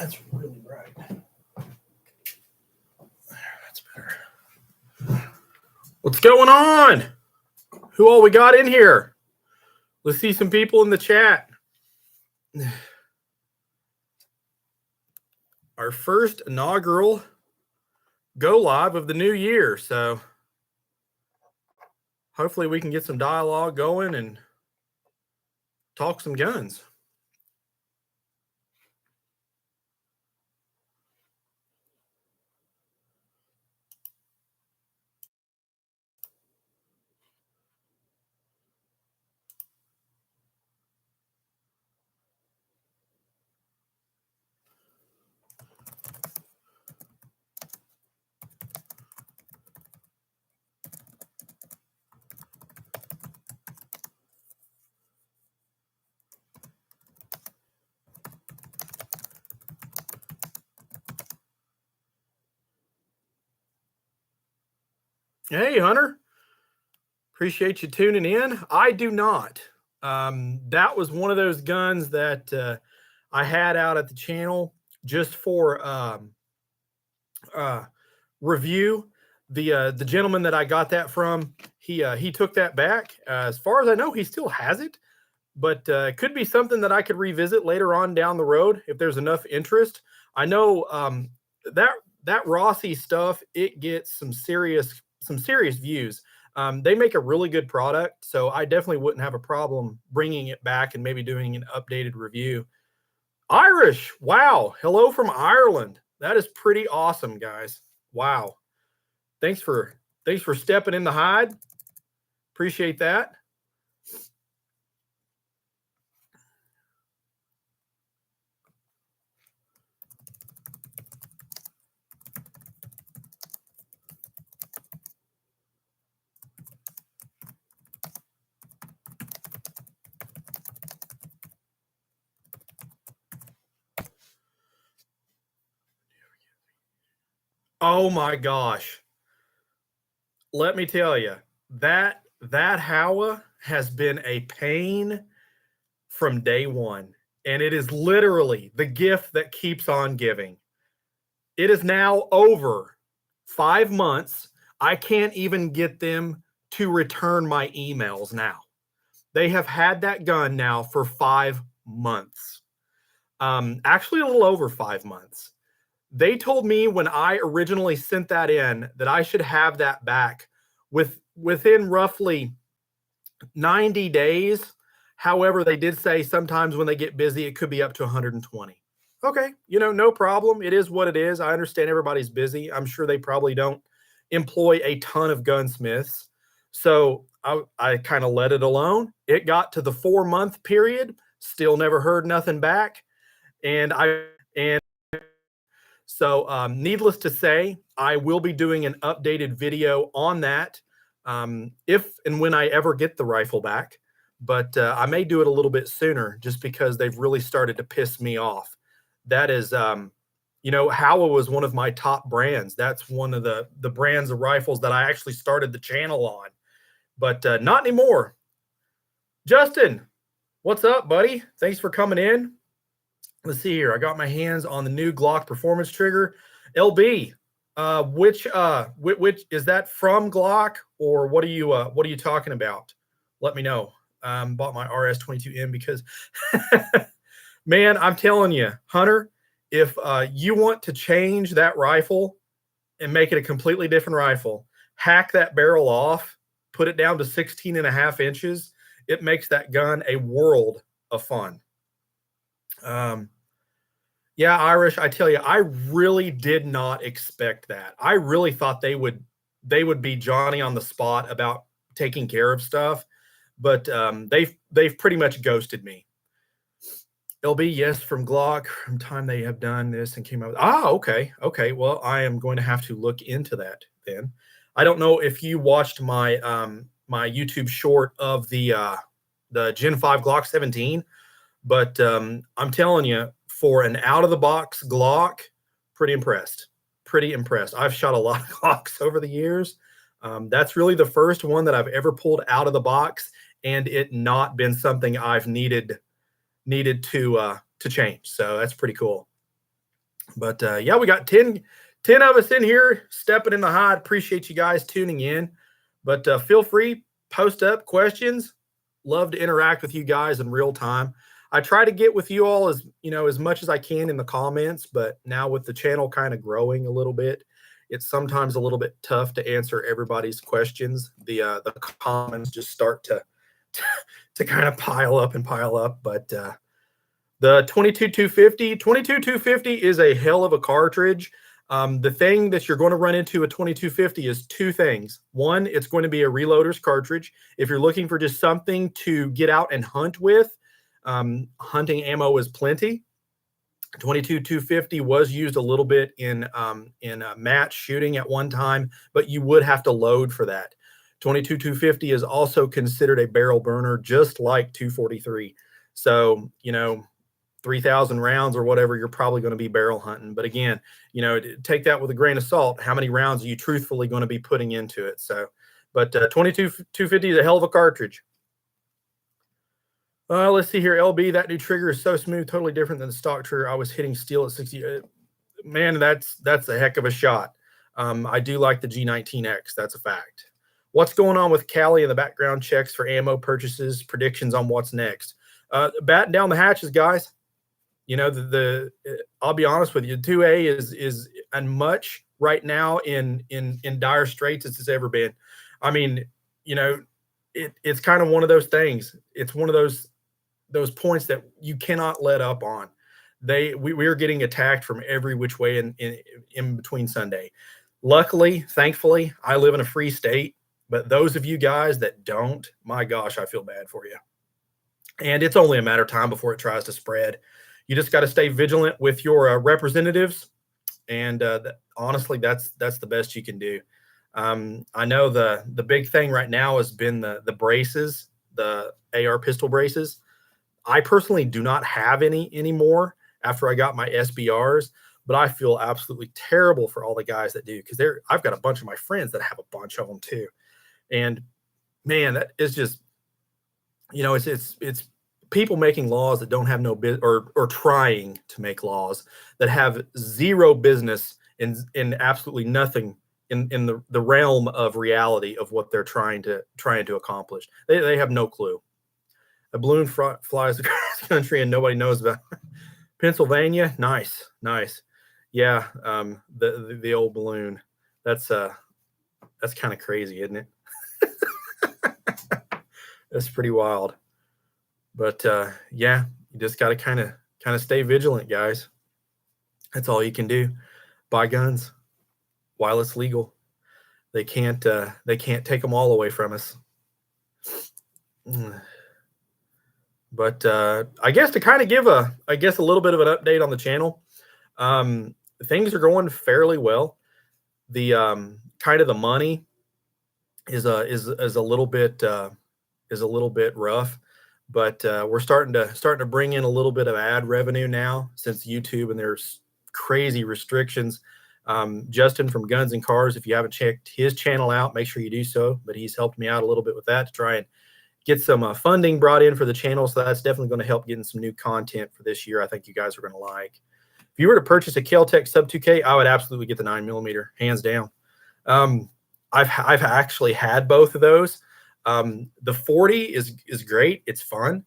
That's really bright. That's better. What's going on? Who all we got in here? Let's see some people in the chat. Our first inaugural go live of the new year. So hopefully we can get some dialogue going and talk some guns. Hey, Hunter. Appreciate you tuning in. I do not. That was one of those guns that I had out at the channel just for review. The gentleman that I got that from, he took that back. As far as I know, he still has it, but it could be something that I could revisit later on down the road if there's enough interest. I know that Rossi stuff, it gets some serious views. They make a really good product, so I definitely wouldn't have a problem bringing it back and maybe doing an updated review. Irish, wow, hello from Ireland. That is pretty awesome, guys. Wow, thanks for stepping in the hide. Appreciate that. Oh my gosh. Let me tell you, that Howa has been a pain from day one. And it is literally the gift that keeps on giving. It is now over 5 months. I can't even get them to return my emails now. They have had that gun now for 5 months. Actually, a little over 5 months. They told me when I originally sent that in that I should have that back within roughly 90 days. However, they did say sometimes when they get busy, it could be up to 120. Okay, no problem. It is what it is. I understand everybody's busy. I'm sure they probably don't employ a ton of gunsmiths. So I kind of let it alone. It got to the 4-month period, still never heard nothing back. So needless to say, I will be doing an updated video on that if and when I ever get the rifle back. But I may do it a little bit sooner just because they've really started to piss me off. That is, Howa was one of my top brands. That's one of the brands of rifles that I actually started the channel on. But not anymore. Justin, what's up, buddy? Thanks for coming in. Let's see here. I got my hands on the new Glock Performance Trigger. LB, which is that from Glock, or what are you talking about? Let me know. Bought my RS-22M because, man, I'm telling you, Hunter, if you want to change that rifle and make it a completely different rifle, hack that barrel off, put it down to 16.5 inches. It makes that gun a world of fun. Yeah, Irish, I tell you, I really did not expect that. I really thought they would be Johnny on the spot about taking care of stuff, but they've pretty much ghosted me. LB, yes, from Glock, from time they have done this and came out. Okay. Well, I am going to have to look into that then. I don't know if you watched my my YouTube short of the Gen 5 Glock 17, but I'm telling you, for an out-of-the-box Glock, pretty impressed. I've shot a lot of Glocks over the years. That's really the first one that I've ever pulled out of the box, and it not been something I've needed to change. So that's pretty cool. But yeah, we got 10 of us in here stepping in the hot. Appreciate you guys tuning in. But feel free, post up questions. Love to interact with you guys in real time. I try to get with you all as as much as I can in the comments, but now with the channel kind of growing a little bit, it's sometimes a little bit tough to answer everybody's questions. The comments just start to kind of pile up and pile up. But the 22250 is a hell of a cartridge. The thing that you're going to run into a 2250 is two things. One, it's going to be a reloader's cartridge. If you're looking for just something to get out and hunt with, hunting ammo is plenty. 22250 was used a little bit in match shooting at one time, but you would have to load for that. 22250 is also considered a barrel burner, just like 243. So 3,000 rounds or whatever, you're probably going to be barrel hunting. But again, take that with a grain of salt. How many rounds are you truthfully going to be putting into it? So, but 22250 is a hell of a cartridge. Let's see here. LB, that new trigger is so smooth, totally different than the stock trigger. I was hitting steel at 60. Man, that's a heck of a shot. I do like the G19X. That's a fact. What's going on with Cali in the background checks for ammo purchases, predictions on what's next? Batten down the hatches, guys. I'll be honest with you, 2A is and much right now in dire straits as it's ever been. I mean, it's kind of one of those things. It's one of those points that you cannot let up on. We are getting attacked from every which way in between Sunday. Luckily, thankfully, I live in a free state, but those of you guys that don't, my gosh, I feel bad for you. And it's only a matter of time before it tries to spread. You just got to stay vigilant with your representatives, and honestly, that's the best you can do. I know the big thing right now has been the braces, the AR pistol braces. I personally do not have any anymore after I got my SBRs, but I feel absolutely terrible for all the guys that do, because I've got a bunch of my friends that have a bunch of them too, and man, that is just it's people making laws that don't have no business, or trying to make laws that have zero business in absolutely nothing in the realm of reality of what they're trying to accomplish. They have no clue. A balloon flies across the country and nobody knows about it. Pennsylvania, nice. Yeah, the old balloon. That's kind of crazy, isn't it? That's pretty wild. But yeah, you just got to kind of stay vigilant, guys. That's all you can do. Buy guns while it's legal. They can't take them all away from us. But I guess to kind of give a little bit of an update on the channel, things are going fairly well. The kind of the money is a little bit rough. But we're starting to bring in a little bit of ad revenue now, since YouTube and there's crazy restrictions. Justin from Guns and Cars, if you haven't checked his channel out, make sure you do so. But he's helped me out a little bit with that to try and get some funding brought in for the channel. So that's definitely going to help getting some new content for this year. I think you guys are going to like. If you were to purchase a Kel-Tec Sub 2K, I would absolutely get the 9mm, hands down. I've actually had both of those. The 40 is great. It's fun,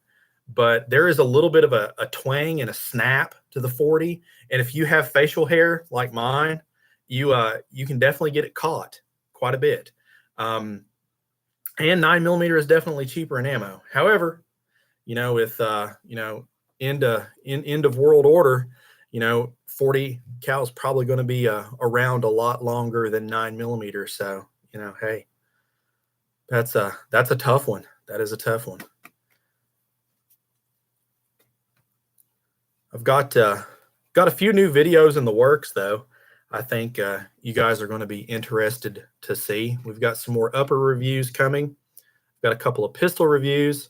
but there is a little bit of a twang and a snap to the 40. And if you have facial hair like mine, you can definitely get it caught quite a bit. And 9mm is definitely cheaper in ammo. However, with end of world order, 40 cal is probably going to be around a lot longer than 9mm. So, hey, that's a tough one. That is a tough one. I've got a few new videos in the works, though. I think you guys are going to be interested to see. We've got some more upper reviews coming. Got a couple of pistol reviews.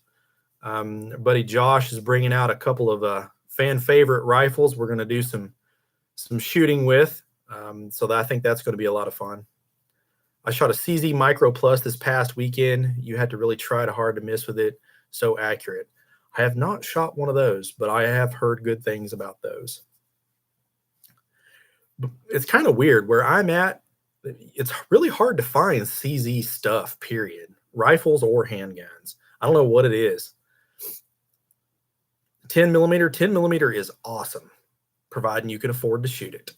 Buddy Josh is bringing out a couple of fan favorite rifles we're going to do some shooting with. So I think that's going to be a lot of fun. I shot a CZ Micro Plus this past weekend. You had to really try hard to miss with it. So accurate. I have not shot one of those, but I have heard good things about those. it's kind of weird where I'm at. It's really hard to find CZ stuff, period. Rifles or handguns. I don't know what it is. 10 millimeter. 10 millimeter is awesome, providing you can afford to shoot it.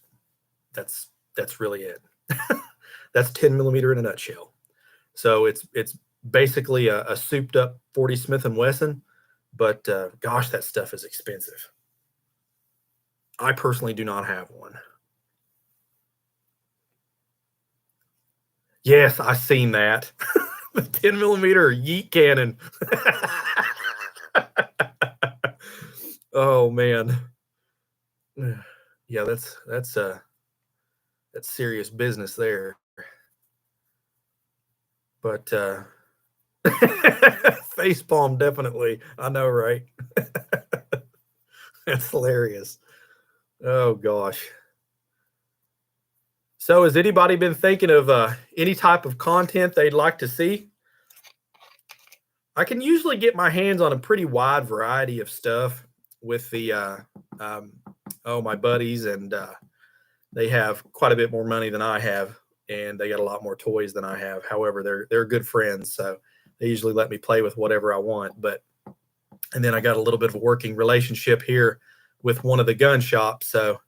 That's really it. That's 10 millimeter in a nutshell. So it's basically a souped up 40 Smith & Wesson, but gosh, that stuff is expensive. I personally do not have one. Yes, I seen that. The 10 millimeter yeet cannon. Oh man. Yeah, that's serious business there. But facepalm definitely. I know, right? That's hilarious. Oh gosh. So has anybody been thinking of any type of content they'd like to see? I can usually get my hands on a pretty wide variety of stuff with the my buddies, and they have quite a bit more money than I have, and they got a lot more toys than I have. However, they're good friends, so they usually let me play with whatever I want. And then I got a little bit of a working relationship here with one of the gun shops. So,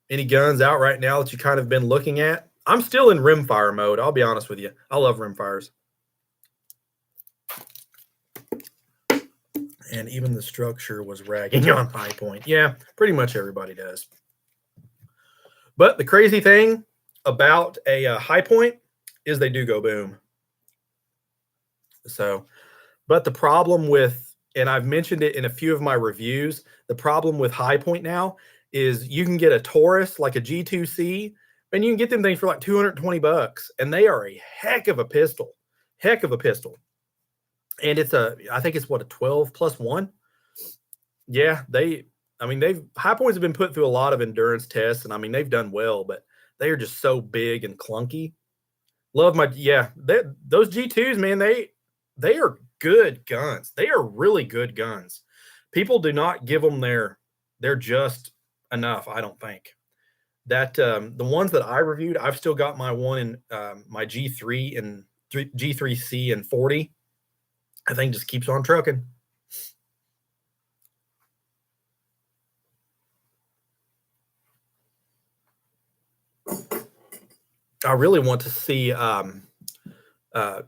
any guns out right now that you kind of been looking at? I'm still in rimfire mode. I'll be honest with you. I love rimfires. And even the structure was ragging on Hi-Point. Yeah, pretty much everybody does. But the crazy thing about a Hi-Point is they do go boom. So, but the problem with, and I've mentioned it in a few of my reviews, the problem with Hi-Point now is you can get a Taurus, like a G2C, and you can get them things for like $220, and they are a heck of a pistol. And I think it's what, a 12+1. Yeah, Hi-Points have been put through a lot of endurance tests, and I mean, they've done well, but they are just so big and clunky. Those G2s, man, they are good guns. They are really good guns. People do not give them they're just enough, I don't think. That the ones that I reviewed, I've still got my one in my G3 and G3C and 40. I think just keeps on trucking. I really want to see.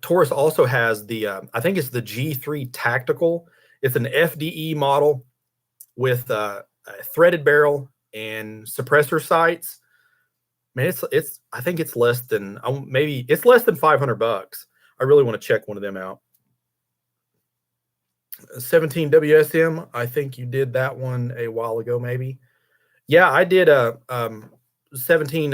Taurus also has the, I think it's the G3 Tactical. It's an FDE model with a threaded barrel and suppressor sights. Man, I think it's less than, maybe it's less than $500. I really want to check one of them out. 17 WSM. I think you did that one a while ago, maybe. Yeah, I did a 17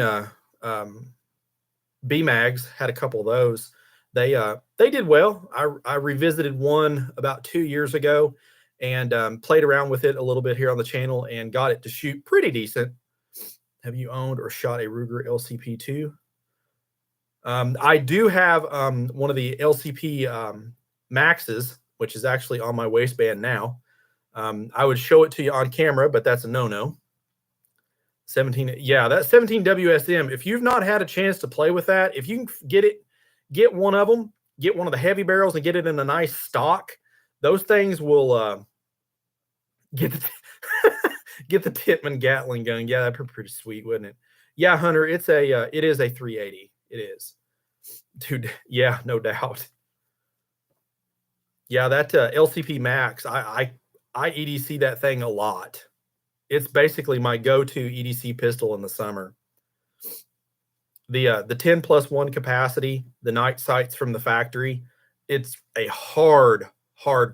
B-Mags, had a couple of those. They did well. I revisited one about 2 years ago and played around with it a little bit here on the channel and got it to shoot pretty decent. Have you owned or shot a Ruger LCP2? I do have one of the LCP Maxes, which is actually on my waistband now. I would show it to you on camera, but that's a no-no. 17, yeah, that 17 WSM. If you've not had a chance to play with that, if you can get one of them, get one of the heavy barrels and get it in a nice stock, those things will get the Tippmann Gatling gun. Yeah, that'd be pretty sweet, wouldn't it? Yeah, Hunter, it is a 380. It is. Dude, yeah, no doubt. Yeah, that LCP Max, I EDC that thing a lot. It's basically my go-to EDC pistol in the summer. The 10+1 capacity, the night sights from the factory, it's a hard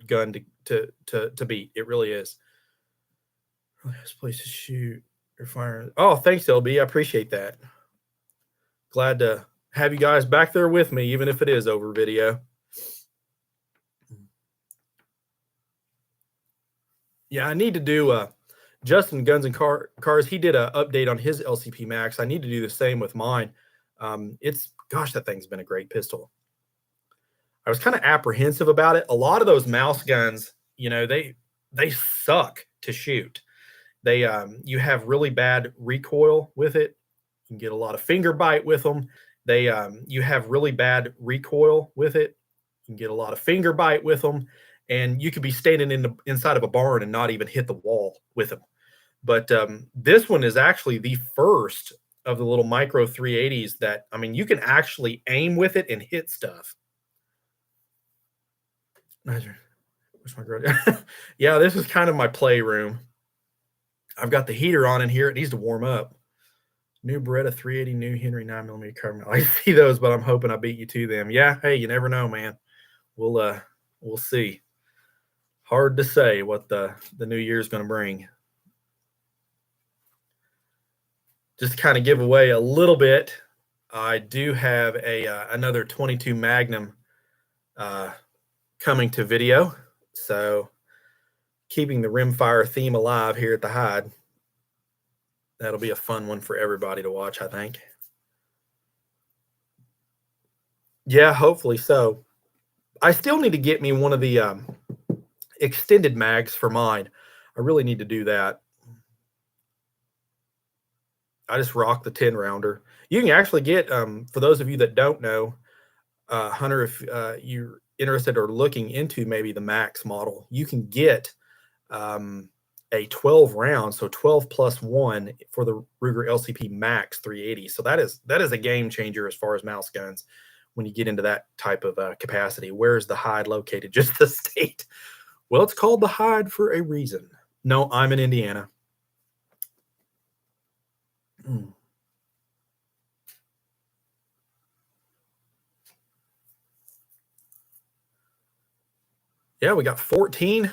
gun to beat. It really is. This place to shoot or fire. Oh, thanks, LB. I appreciate that. Glad to have you guys back there with me, even if it is over video. Yeah, I need to do Justin Guns and Cars. He did an update on his LCP Max. I need to do the same with mine. Gosh, that thing's been a great pistol. I was kind of apprehensive about it. A lot of those mouse guns, they suck to shoot. They you have really bad recoil with it. You can get a lot of finger bite with them. They you have really bad recoil with it. You can get a lot of finger bite with them, and you could be standing inside of a barn and not even hit the wall with them. But this one is actually the first of the little micro 380s that, I mean, you can actually aim with it and hit stuff. Where's my girl? Yeah, this is kind of my playroom. I've got the heater on in here. It needs to warm up. New Beretta 380, new Henry 9mm carbon. I see those, but I'm hoping I beat you to them. Yeah, hey, you never know, man. We'll see. Hard to say what the new year's going to bring. Just to kind of give away a little bit, I do have a another 22 Magnum coming to video. So keeping the rimfire theme alive here at the Hyde. That'll be a fun one for everybody to watch, I think. Yeah, hopefully so. I still need to get me one of the extended mags for mine. I really need to do that. I just rock the 10 rounder. You can actually get, for those of you that don't know, Hunter, if you're interested or looking into maybe the Max model, you can get a 12 round, so 12 plus 1 for the Ruger LCP Max 380. So that is a game changer as far as mouse guns when you get into that type of capacity. Where is the Hyde located? Just the state. Well, it's called the Hyde for a reason. No, I'm in Indiana. Yeah, we got 14.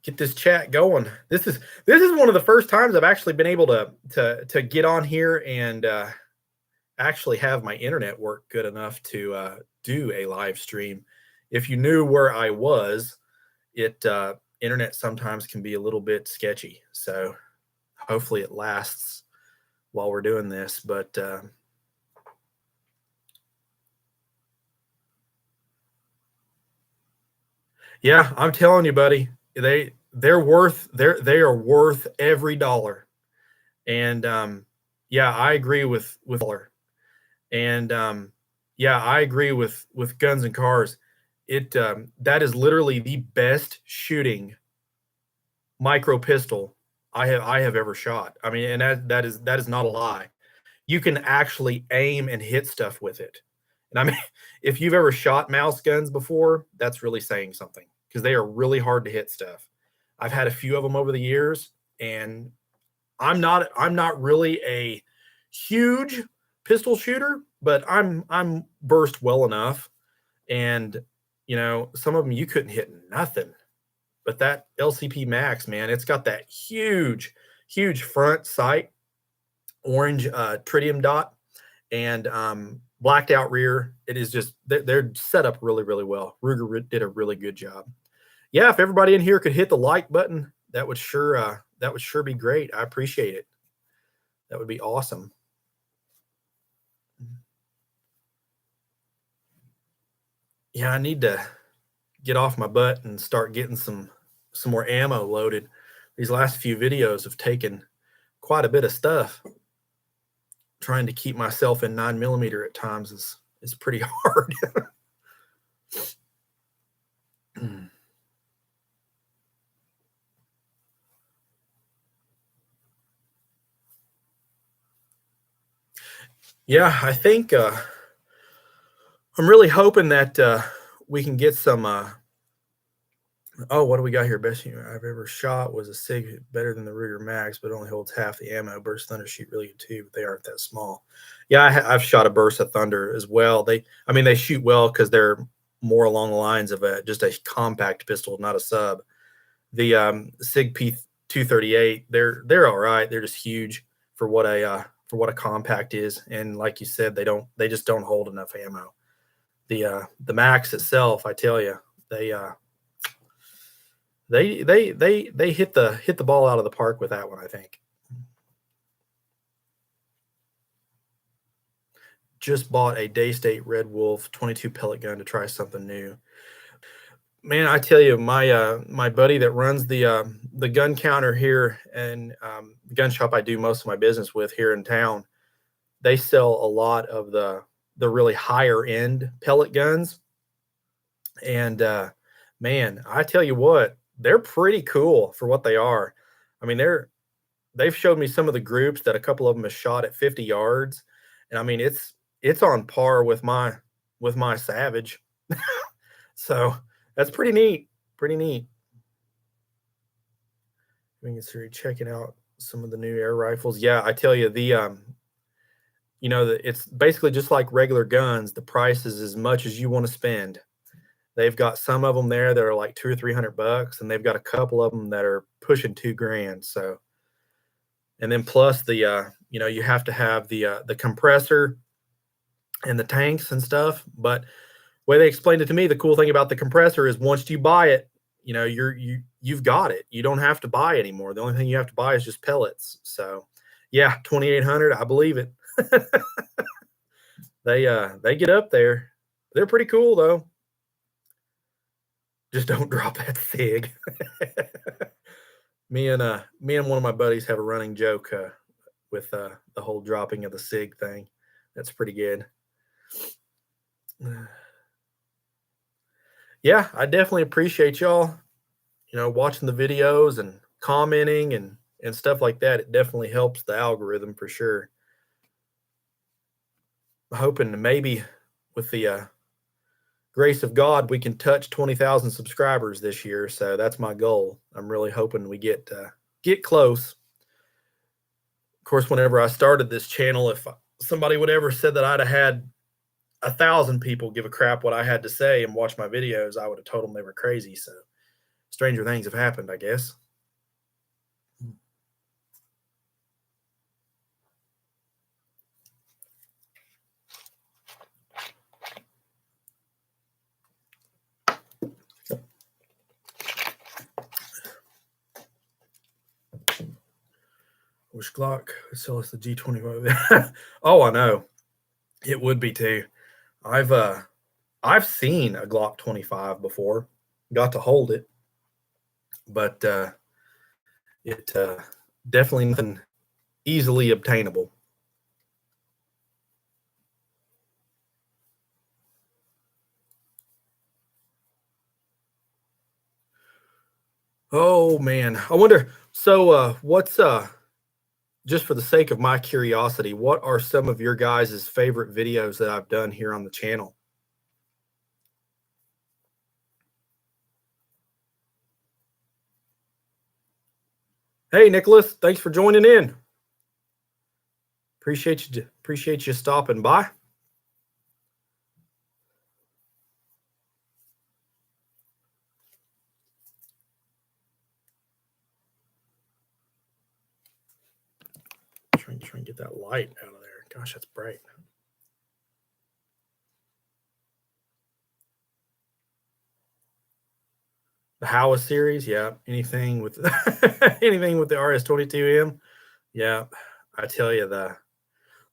Get this chat going. This is one of the first times I've actually been able to get on here and actually have my internet work good enough to do a live stream. If you knew where I was, internet sometimes can be a little bit sketchy. So hopefully it lasts while we're doing this. But yeah, I'm telling you, buddy, they are worth every dollar. And yeah, I agree with dollar. And yeah, I agree with Guns and Cars. That is literally the best shooting micro pistol I have ever shot. I mean, and that is not a lie. You can actually aim and hit stuff with it. And I mean, if you've ever shot mouse guns before, that's really saying something because they are really hard to hit stuff. I've had a few of them over the years, and I'm not really a huge pistol shooter, but I'm burst well enough. And you know, some of them you couldn't hit nothing. But that LCP Max, man, it's got that huge front sight, orange tritium dot, and blacked out rear. It is just they're set up really well. Ruger did a really good job. Yeah, if everybody in here could hit the like button, that would sure be great. I appreciate it. That would be awesome. Yeah, I need to get off my butt and start getting some more ammo loaded. These last few videos have taken quite a bit of stuff. Trying to keep myself in 9mm at times is pretty hard. Yeah, I think I'm really hoping that we can get some oh, what do we got here? Best I've ever shot was a SIG, better than the Ruger Max, but only holds half the ammo. Burst Thunder shoot really good too, but they aren't that small. Yeah, I've shot a Burst of Thunder as well. They shoot well because they're more along the lines of just a compact pistol, not a sub. The SIG P238, they're all right. They're just huge for what a compact is, and like you said, they just don't hold enough ammo. The Max itself, I tell you, they hit the ball out of the park with that one, I think. Just bought a Daystate Red Wolf 22 pellet gun to try something new. Man, I tell you, my buddy that runs the gun counter here and the gun shop I do most of my business with here in town, they sell a lot of the really higher end pellet guns. And man, I tell you what, they're pretty cool for what they are. I mean, they've showed me some of the groups that a couple of them have shot at 50 yards, and I mean it's on par with my Savage. So that's pretty neat. Pretty neat. We can start checking out some of the new air rifles. Yeah, I tell you, it's basically just like regular guns. The price is as much as you want to spend. They've got some of them there that are like 200 or 300 bucks, and they've got a couple of them that are pushing 2 grand. So, and then plus you have to have the compressor and the tanks and stuff. But way they explained it to me, the cool thing about the compressor is once you buy it, you've got it. You don't have to buy anymore. The only thing you have to buy is just pellets. So, yeah, 2,800, I believe it. They get up there. They're pretty cool though. Just don't drop that SIG. Me and one of my buddies have a running joke with the whole dropping of the SIG thing. That's pretty good. Yeah, I definitely appreciate y'all, watching the videos and commenting and stuff like that. It definitely helps the algorithm for sure. I'm hoping to maybe with the grace of God, we can touch 20,000 subscribers this year. So that's my goal. I'm really hoping we get close. Of course, whenever I started this channel, if somebody would ever said that I'd have had 1,000 people give a crap what I had to say and watch my videos, I would have told them they were crazy. So stranger things have happened, I guess. Wish Glock would sell us the G25. Oh, I know. It would be too. I've seen a Glock 25 before. Got to hold it, but it definitely nothing easily obtainable. Oh man, I wonder. So, what's just for the sake of my curiosity, what are some of your guys' favorite videos that I've done here on the channel? Hey, Nicholas, thanks for joining in. Appreciate you stopping by. Trying to get that light out of there. Gosh, that's bright. The Howa series, yeah. Anything with anything with the RS-22M, yeah. I tell you, the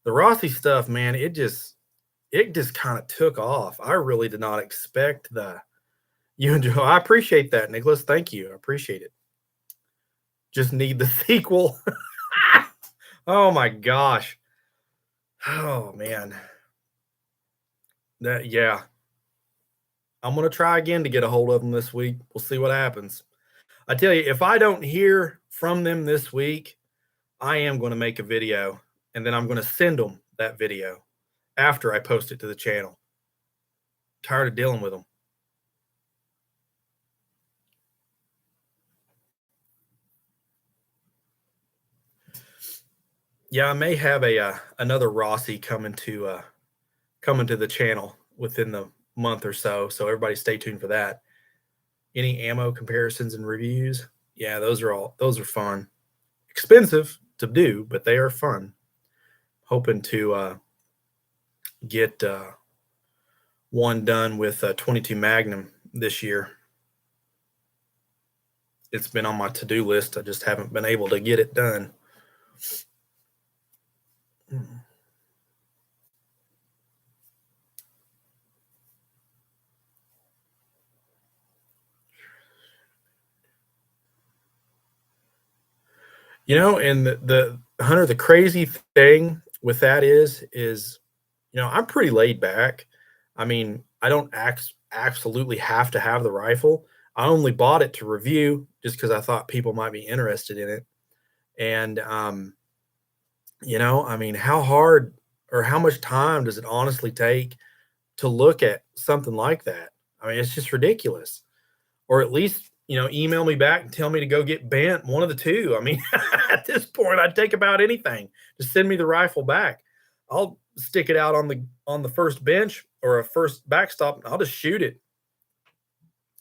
Rossi stuff, man, it just kind of took off. I really did not expect you and Joe. I appreciate that, Nicholas. Thank you. I appreciate it. Just need the sequel. Oh my gosh. Oh man. Yeah. I'm gonna try again to get a hold of them this week. We'll see what happens. I tell you, if I don't hear from them this week, I am going to make a video and then I'm going to send them that video after I post it to the channel. Tired of dealing with them. Yeah, I may have another Rossi coming to the channel within the month or so. So everybody stay tuned for that. Any ammo comparisons and reviews? Yeah, those are fun. Expensive to do, but they are fun. Hoping to get one done with a 22 Magnum this year. It's been on my to-do list. I just haven't been able to get it done. And the Hunter, the crazy thing with that is, I'm pretty laid back. I mean, I don't absolutely have to have the rifle. I only bought it to review just because I thought people might be interested in it. And I mean, how hard or how much time does it honestly take to look at something like that? I mean, it's just ridiculous. Or at least, email me back and tell me to go get bent, one of the two. I mean, at this point, I'd take about anything. Just send me the rifle back. I'll stick it out on the first bench or a first backstop, and I'll just shoot it.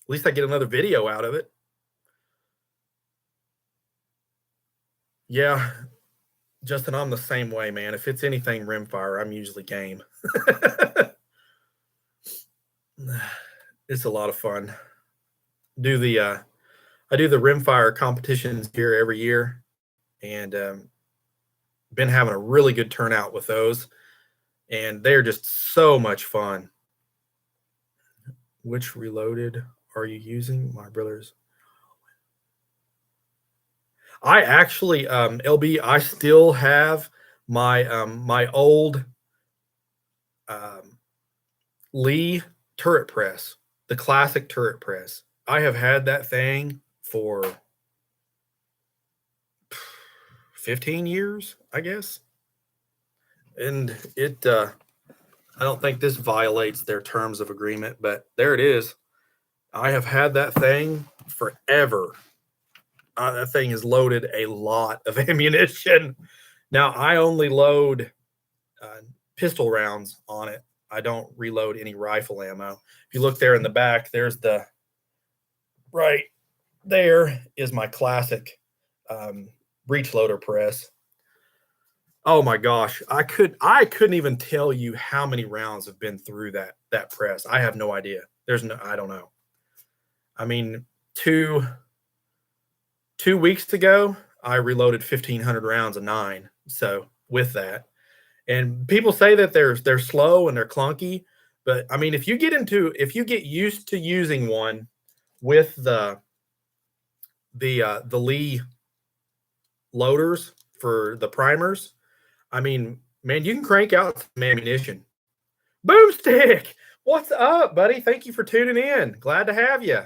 At least I get another video out of it. Yeah, Justin, I'm the same way, man. If it's anything rimfire, I'm usually game. It's a lot of fun. Do the I do the rimfire competitions here every year, and been having a really good turnout with those, and they're just so much fun. Which reloaded are you using, my brothers? I actually, LB, I still have my old um, Lee turret press, the classic turret press. I have had that thing for 15 years, I guess. And I don't think this violates their terms of agreement, but there it is. I have had that thing forever. That thing has loaded a lot of ammunition. Now I only load uh, pistol rounds on it. I don't reload any rifle ammo. If you look there in the back, there's the right there is my classic breech loader press. Oh my gosh, I couldn't even tell you how many rounds have been through that press. I have no idea. I don't know. I mean, two weeks ago, I reloaded 1,500 rounds of 9. So with that, and people say that they're slow and they're clunky, but I mean, if you get used to using one with the Lee loaders for the primers, I mean, man, you can crank out some ammunition. Boomstick, what's up, buddy? Thank you for tuning in. Glad to have you.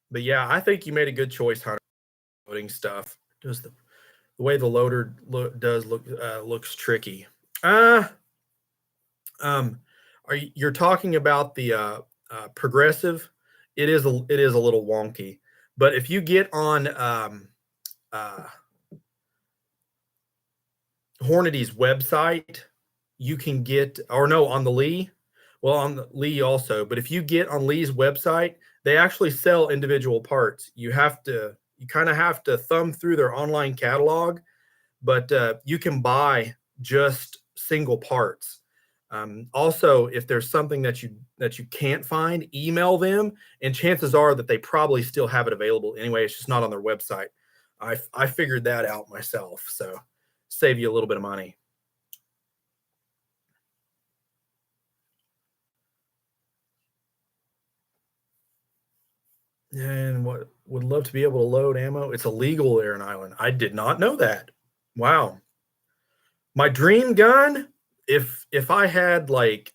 But yeah, I think you made a good choice, Hunter. Loading stuff. Does the way the loader does looks tricky. Uh um you're talking about the progressive? It is a little wonky. But if you get on uh Hornady's website, you can get, or no, on the Lee. Well, on the Lee also, but if you get on Lee's website, they actually sell individual parts. You kind of have to thumb through their online catalog, but you can buy just single parts. Also, if there's something that you can't find, email them, and chances are that they probably still have it available anyway. It's just not on their website. I figured that out myself, so save you a little bit of money. And what would love to be able to load ammo. It's illegal there in Ireland. I did not know that. Wow. My dream gun, if I had like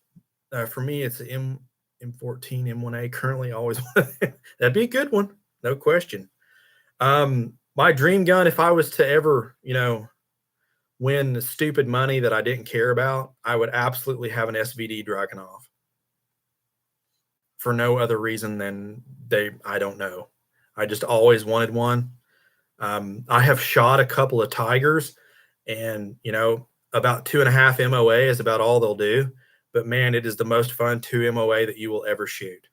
for me it's M14 M1A currently. I always that'd be a good one. No question. My dream gun, if I was to ever, win stupid money that I didn't care about, I would absolutely have an SVD Dragunov for no other reason than I don't know. I just always wanted one. I have shot a couple of tigers, and about 2.5 MOA is about all they'll do. But man, it is the most fun 2 MOA that you will ever shoot.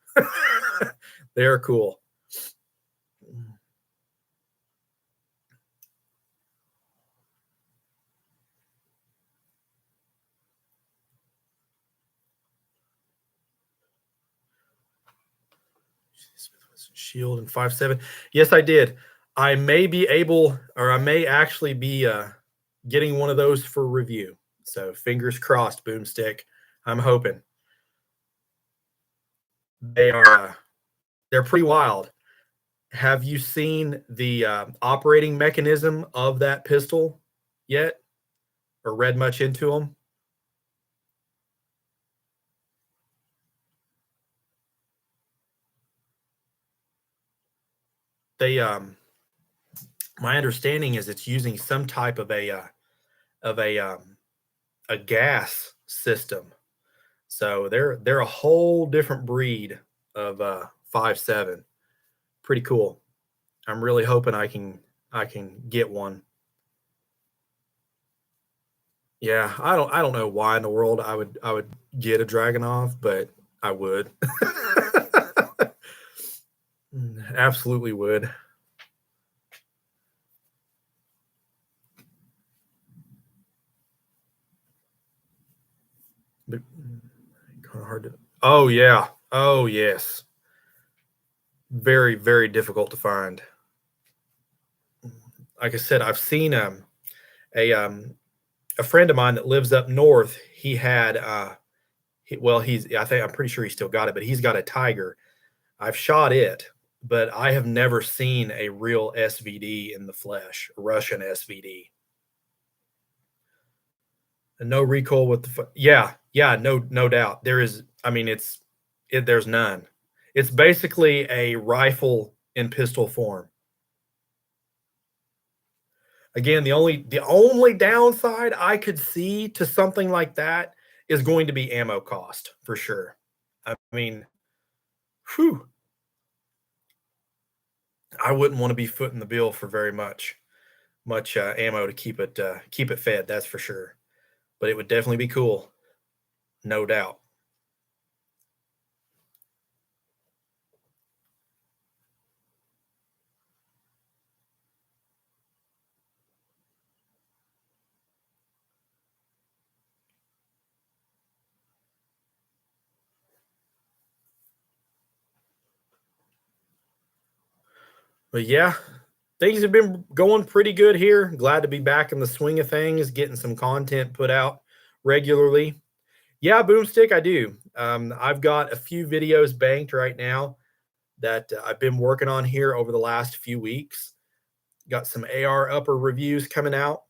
They're cool. Shield and 5.7. Yes, I did. I may be able, or I may actually be getting one of those for review. So fingers crossed, Boomstick. I'm hoping. They are They're pretty wild. Have you seen the operating mechanism of that pistol yet, or read much into them? They, my understanding is it's using some type of a gas system. So they're a whole different breed of 5.7. Pretty cool. I'm really hoping I can get one. Yeah, I don't know why in the world I would get a Dragonov, but I would. Absolutely would. But kind of hard to. Oh yeah. Oh yes. Very very difficult to find. Like I said, I've seen a a friend of mine that lives up north. He had well, I think I'm pretty sure he still got it, but he's got a Tiger. I've shot it, but I have never seen a real SVD in the flesh, a Russian SVD. And no recoil with yeah, yeah, no doubt. There is, I mean, there's none. It's basically a rifle in pistol form. Again, the only downside I could see to something like that is going to be ammo cost for sure. I mean, whew, I wouldn't want to be footing the bill for very much ammo to keep it fed. That's for sure. But it would definitely be cool, no doubt. But yeah, things have been going pretty good here. Glad to be back in the swing of things, getting some content put out regularly. Yeah, Boomstick, I do. I've got a few videos banked right now that I've been working on here over the last few weeks. Got some AR upper reviews coming out.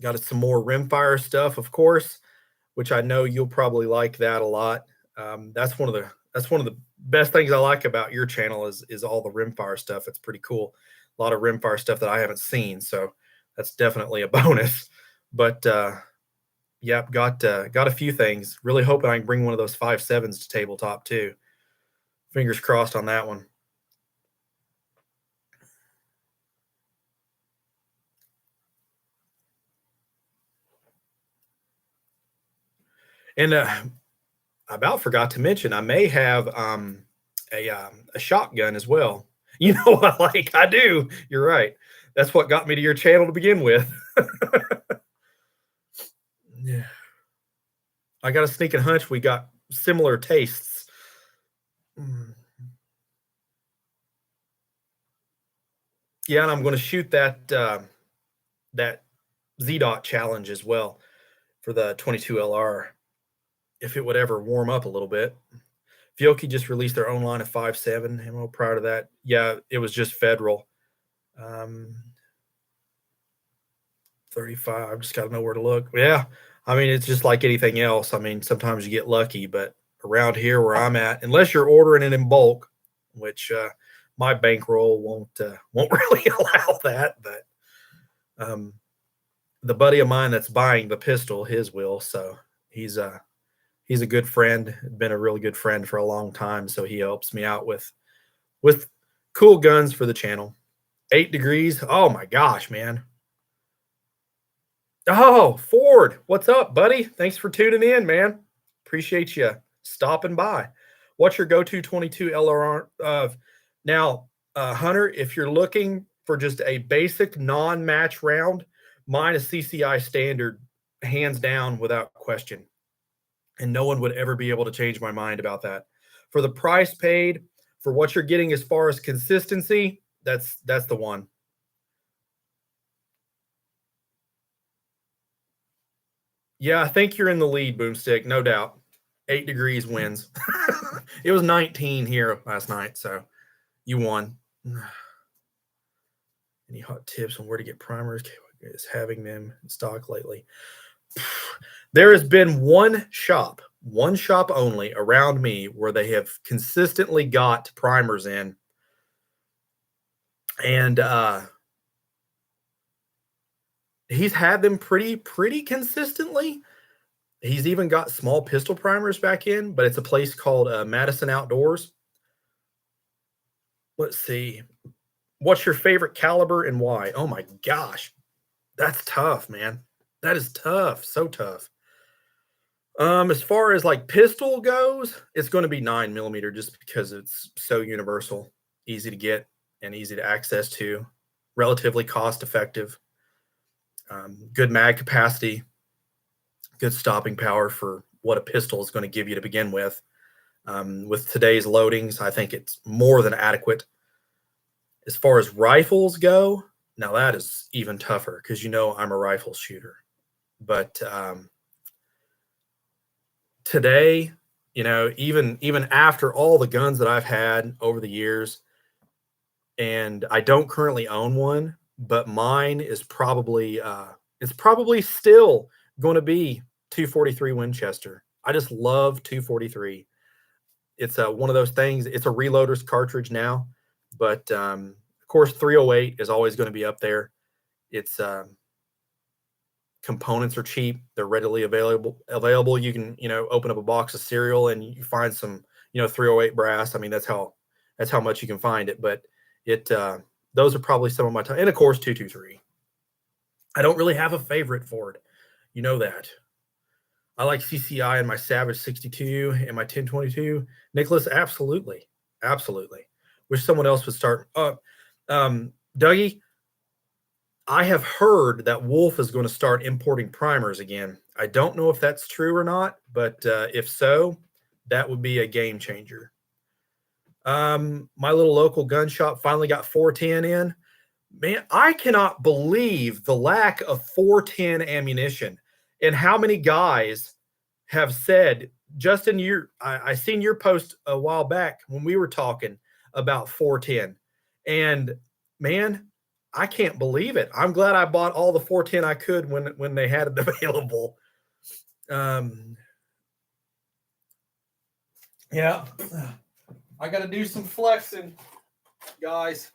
Got some more rimfire stuff, of course, which I know you'll probably like that a lot. That's one of the best things I like about your channel is all the rimfire stuff. It's pretty cool. A lot of rimfire stuff that I haven't seen, so that's definitely a bonus. But yep, got a few things. Really hoping I can bring one of those 5.7s to tabletop too. Fingers crossed on that one. And I about forgot to mention I may have a shotgun as well. You know what? Like I do. You're right. That's what got me to your channel to begin with. Yeah. I got a sneaking hunch we got similar tastes. Mm. Yeah, and I'm going to shoot that ZDot challenge as well for the 22 LR if it would ever warm up a little bit. Fiocchi just released their own line of 5.7 ammo. Prior to that, yeah, it was just Federal. 35. I've just got to know where to look. Yeah, I mean it's just like anything else. I mean sometimes you get lucky, but around here where I'm at, unless you're ordering it in bulk, which my bankroll won't really allow that. But um, the buddy of mine that's buying the pistol, his will. So he's a good friend, been a really good friend for a long time. So he helps me out with cool guns for the channel. 8 degrees. Oh my gosh, man. Oh, Ford, what's up, buddy? Thanks for tuning in, man. Appreciate you stopping by. What's your go-to 22 LRR? Now, Hunter, if you're looking for just a basic non-match round, mine is CCI standard, hands down, without question. And no one would ever be able to change my mind about that. For the price paid, for what you're getting as far as consistency, that's the one. Yeah, I think you're in the lead, Boomstick, no doubt. 8 degrees wins. It was 19 here last night, so you won. Any hot tips on where to get primers? Is having them in stock lately? There has been one shop only around me where they have consistently got primers in, and he's had them pretty consistently. He's even got small pistol primers back in, but it's a place called Madison Outdoors. Let's see. What's your favorite caliber and why? Oh my gosh. That's tough, man. That is tough. So tough. As far as like pistol goes, it's going to be 9mm just because it's so universal, easy to get and easy to access to, relatively cost effective, good mag capacity, good stopping power for what a pistol is going to give you to begin with. With today's loadings, I think it's more than adequate. As far as rifles go, now that is even tougher because I'm a rifle shooter. But today, even after all the guns that I've had over the years, and I don't currently own one, but mine is probably it's probably still going to be 243 Winchester. I just love 243. It's one of those things. It's a reloader's cartridge now, but of course 308 is always going to be up there. It's components are cheap. They're readily available. You can, open up a box of cereal and you find some, 308 brass. I mean, that's how much you can find it. But those are probably some of my time. And of course, 223. I don't really have a favorite for it. You know that. I like CCI and my Savage 62 and my 1022. Nicholas, absolutely. Absolutely. Wish someone else would start. Dougie, I have heard that Wolf is going to start importing primers again. I don't know if that's true or not, but if so, that would be a game changer. My little local gun shop finally got 410 in. Man, I cannot believe the lack of 410 ammunition and how many guys have said, Justin, I seen your post a while back when we were talking about 410. And man, I can't believe it. I'm glad I bought all the 410 I could when they had it available. Yeah, I got to do some flexing, guys.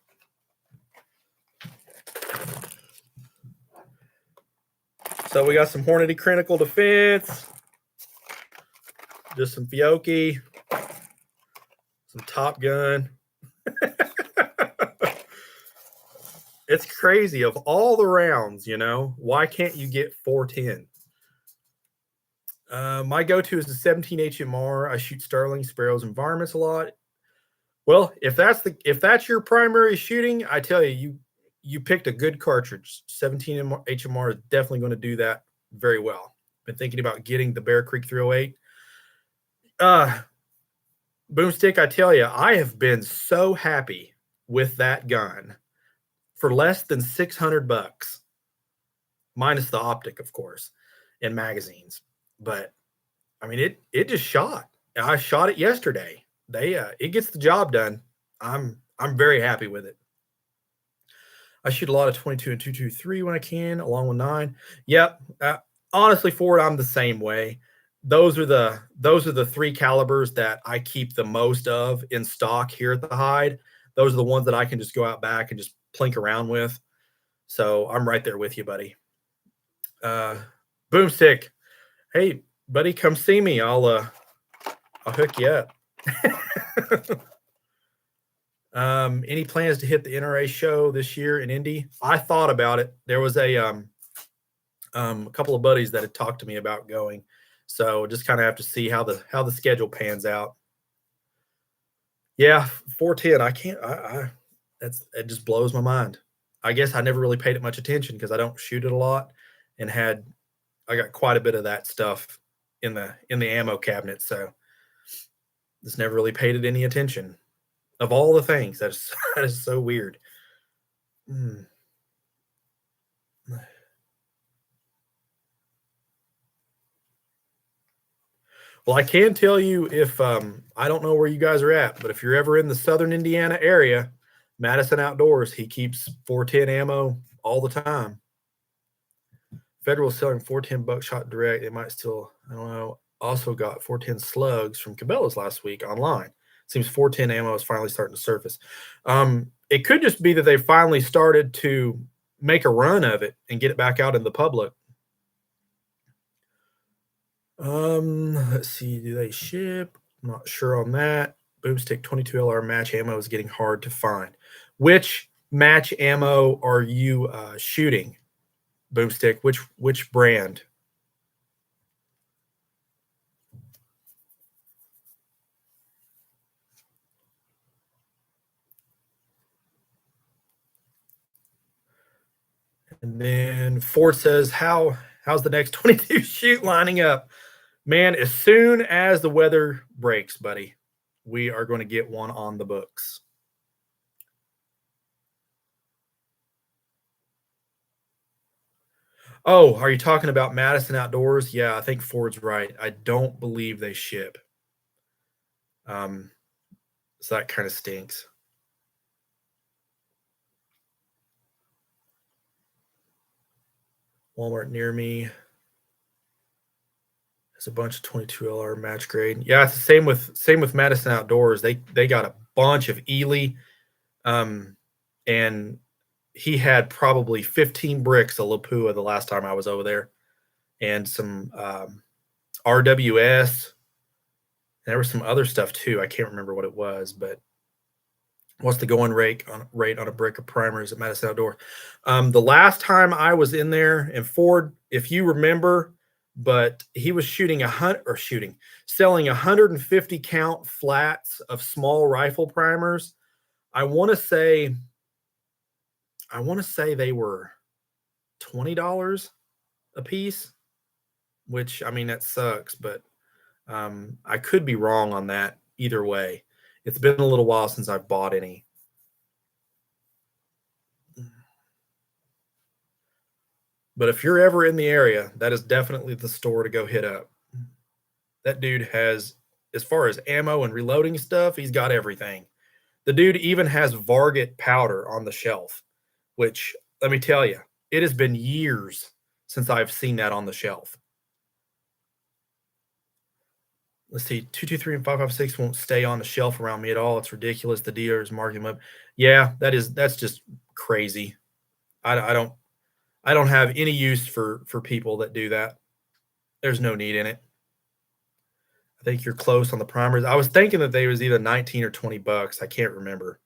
So we got some Hornady Critical Defense, just some Fiocchi, some Top Gun. It's crazy. Of all the rounds, why can't you get 410? My go-to is the 17 HMR. I shoot Sterling, Sparrows, Environments a lot. Well, if that's your primary shooting, I tell you picked a good cartridge. 17 HMR is definitely going to do that very well. Been thinking about getting the Bear Creek 308. Boomstick, I tell you, I have been so happy with that gun for less than $600, minus the optic, of course, and magazines. But I mean, it just shot. I shot it yesterday. It gets the job done. I'm very happy with it. I shoot a lot of 22 and 223 when I can, along with 9. Yep. Honestly, Ford, I'm the same way. Those are the 3 calibers that I keep the most of in stock here at the Hide. Those are the ones that I can just go out back and just plink around with. So I'm right there with you, buddy. Boomstick, hey, buddy, come see me. I'll hook you up. Any plans to hit the NRA show this year in Indy? I thought about it. There was a couple of buddies that had talked to me about going, so just kind of have to see how the schedule pans out. Yeah, 410. I can't. It just blows my mind. I guess I never really paid it much attention because I don't shoot it a lot, and I got quite a bit of that stuff in the ammo cabinet, so just never really paid it any attention. Of all the things, that is so weird. Well, I can tell you if I don't know where you guys are at, but if you're ever in the southern Indiana area, Madison Outdoors, he keeps 410 ammo all the time. Federal selling 410 buckshot direct. They might still, I don't know. Also got 410 slugs from Cabela's last week online. Seems 410 ammo is finally starting to surface. It could just be that they finally started to make a run of it and get it back out in the public. Let's see. Do they ship? I'm not sure on that. Boomstick 22 LR match ammo is getting hard to find. Which match ammo are you shooting? Boomstick, which brand? And then Ford says, how's the next 22 shoot lining up? Man, as soon as the weather breaks, buddy, we are going to get one on the books. Oh, are you talking about Madison Outdoors? Yeah, I think Ford's right. I don't believe they ship. So that kind of stinks. Walmart near me has a bunch of 22 LR match grade. Yeah, it's the same with Madison Outdoors. They got a bunch of Ely, and he had probably 15 bricks of Lapua the last time I was over there, and some RWS. There was some other stuff too. I can't remember what it was, but what's the going rate on a brick of primers at Madison Outdoor? The last time I was in there, and Ford, if you remember, but he was selling 150 count flats of small rifle primers. I want to say they were $20 a piece, which, I mean, that sucks, but I could be wrong on that either way. It's been a little while since I've bought any. But if you're ever in the area, that is definitely the store to go hit up. That dude has, as far as ammo and reloading stuff, he's got everything. The dude even has Varget powder on the shelf, which, let me tell you, it has been years since I've seen that on the shelf. Let's see, 223 and 556 won't stay on the shelf around me at all. It's ridiculous. The dealers marking them up. Yeah, that's just crazy. I don't have any use for people that do that. There's no need in it. I think you're close on the primers. I was thinking that they was either 19 or 20 bucks. I can't remember.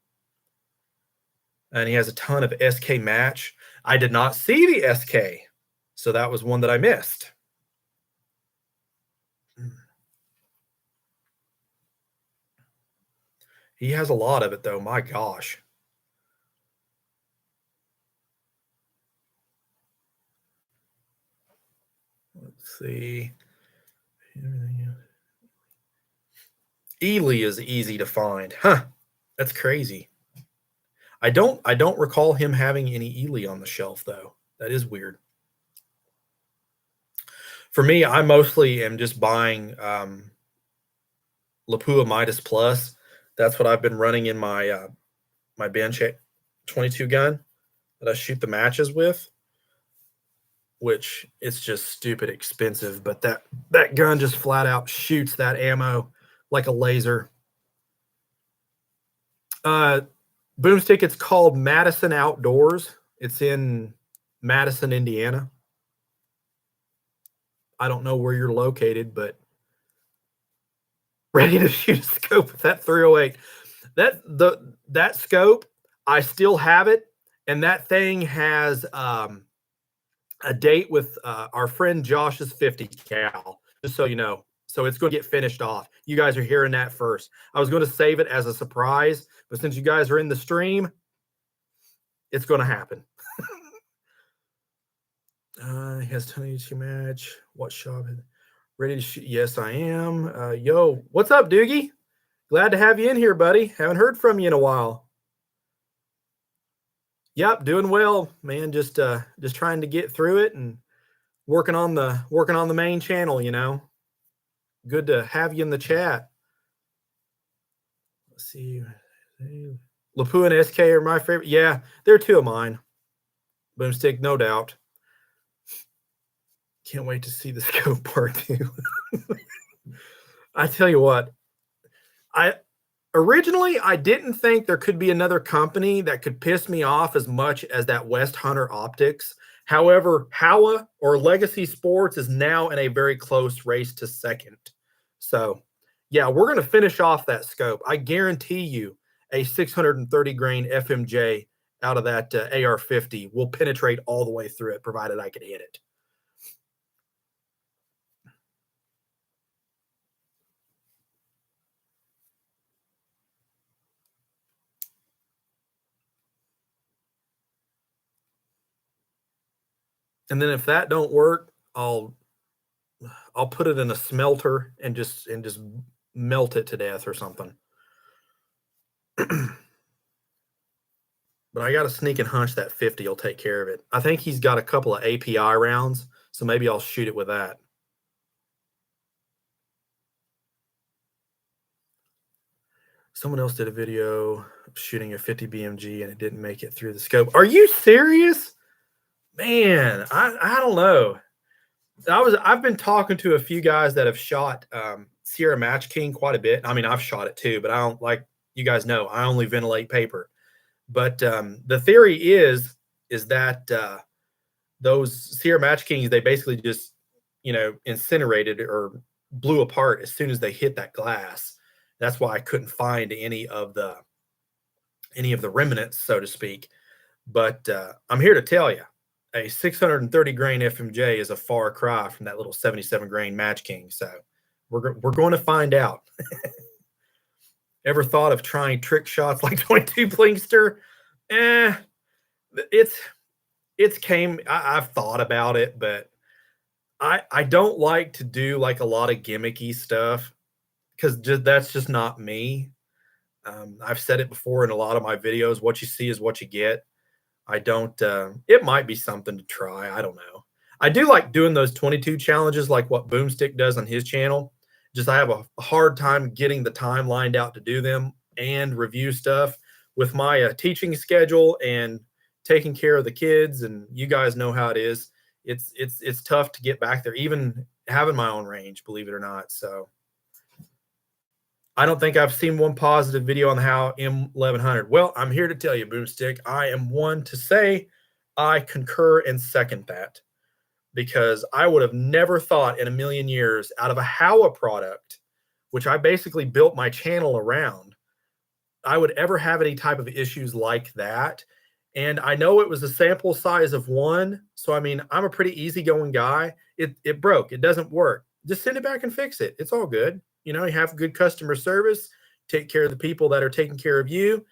And he has a ton of SK match. I did not see the SK, so that was one that I missed. He has a lot of it, though. My gosh. Let's see. Ely is easy to find. Huh. That's crazy. I don't recall him having any Ely on the shelf, though. That is weird. For me, I mostly am just buying Lapua Midas Plus. That's what I've been running in my my bench 22 gun that I shoot the matches with, which it's just stupid expensive, but that gun just flat out shoots that ammo like a laser. Boomstick, it's called Madison Outdoors. It's in Madison, Indiana. I don't know where you're located, but ready to shoot a scope with that 308. That scope, I still have it, and that thing has a date with our friend Josh's 50 cal, just so you know. So it's going to get finished off. You guys are hearing that first. I was going to save it as a surprise, but since you guys are in the stream, it's going to happen. He has 22 match. What shop? Ready to shoot? Yes, I am. Yo, what's up, Doogie? Glad to have you in here, buddy. Haven't heard from you in a while. Yep, doing well, man. Just trying to get through it and working on the main channel, you know. Good to have you in the chat. Let's see. Lapu and SK are my favorite. Yeah, they're two of mine. Boomstick, no doubt. Can't wait to see the scope part two. I tell you what, I originally I didn't think there could be another company that could piss me off as much as that West Hunter Optics. However, Howa or Legacy Sports is now in a very close race to second. So, yeah, we're going to finish off that scope. I guarantee you a 630 grain FMJ out of that AR-50 will penetrate all the way through it, provided I can hit it. And then if that don't work, I'll put it in a smelter and just melt it to death or something. But I got a sneaking hunch that 50 will take care of it. I think he's got a couple of API rounds, so maybe I'll shoot it with that. Someone else did a video shooting a 50 BMG and it didn't make it through the scope. Are you serious? Man, I don't know. I've been talking to a few guys that have shot Sierra Match King quite a bit. I mean, I've shot it too, but I don't, like you guys know, I only ventilate paper. But the theory is that those Sierra Match Kings, they basically just, incinerated or blew apart as soon as they hit that glass. That's why I couldn't find any of the remnants, so to speak. But I'm here to tell you, a 630 grain FMJ is a far cry from that little 77 grain Match King. So we're going to find out. Ever thought of trying trick shots like 22 Plinkster? I've thought about it, but I don't like to do like a lot of gimmicky stuff because that's just not me. I've said it before in a lot of my videos. What you see is what you get. I don't, it might be something to try. I don't know. I do like doing those 22 challenges like what Boomstick does on his channel. Just I have a hard time getting the time lined out to do them and review stuff with my teaching schedule and taking care of the kids. And you guys know how it is. It's tough to get back there, even having my own range, believe it or not. So I don't think I've seen one positive video on the Howa M1100. Well, I'm here to tell you, Boomstick, I am one to say I concur and second that, because I would have never thought in a million years out of a Howa product, which I basically built my channel around, I would ever have any type of issues like that. And I know it was a sample size of one. So, I mean, I'm a pretty easygoing guy. It broke. It doesn't work. Just send it back and fix it. It's all good. You have good customer service, take care of the people that are taking care of you,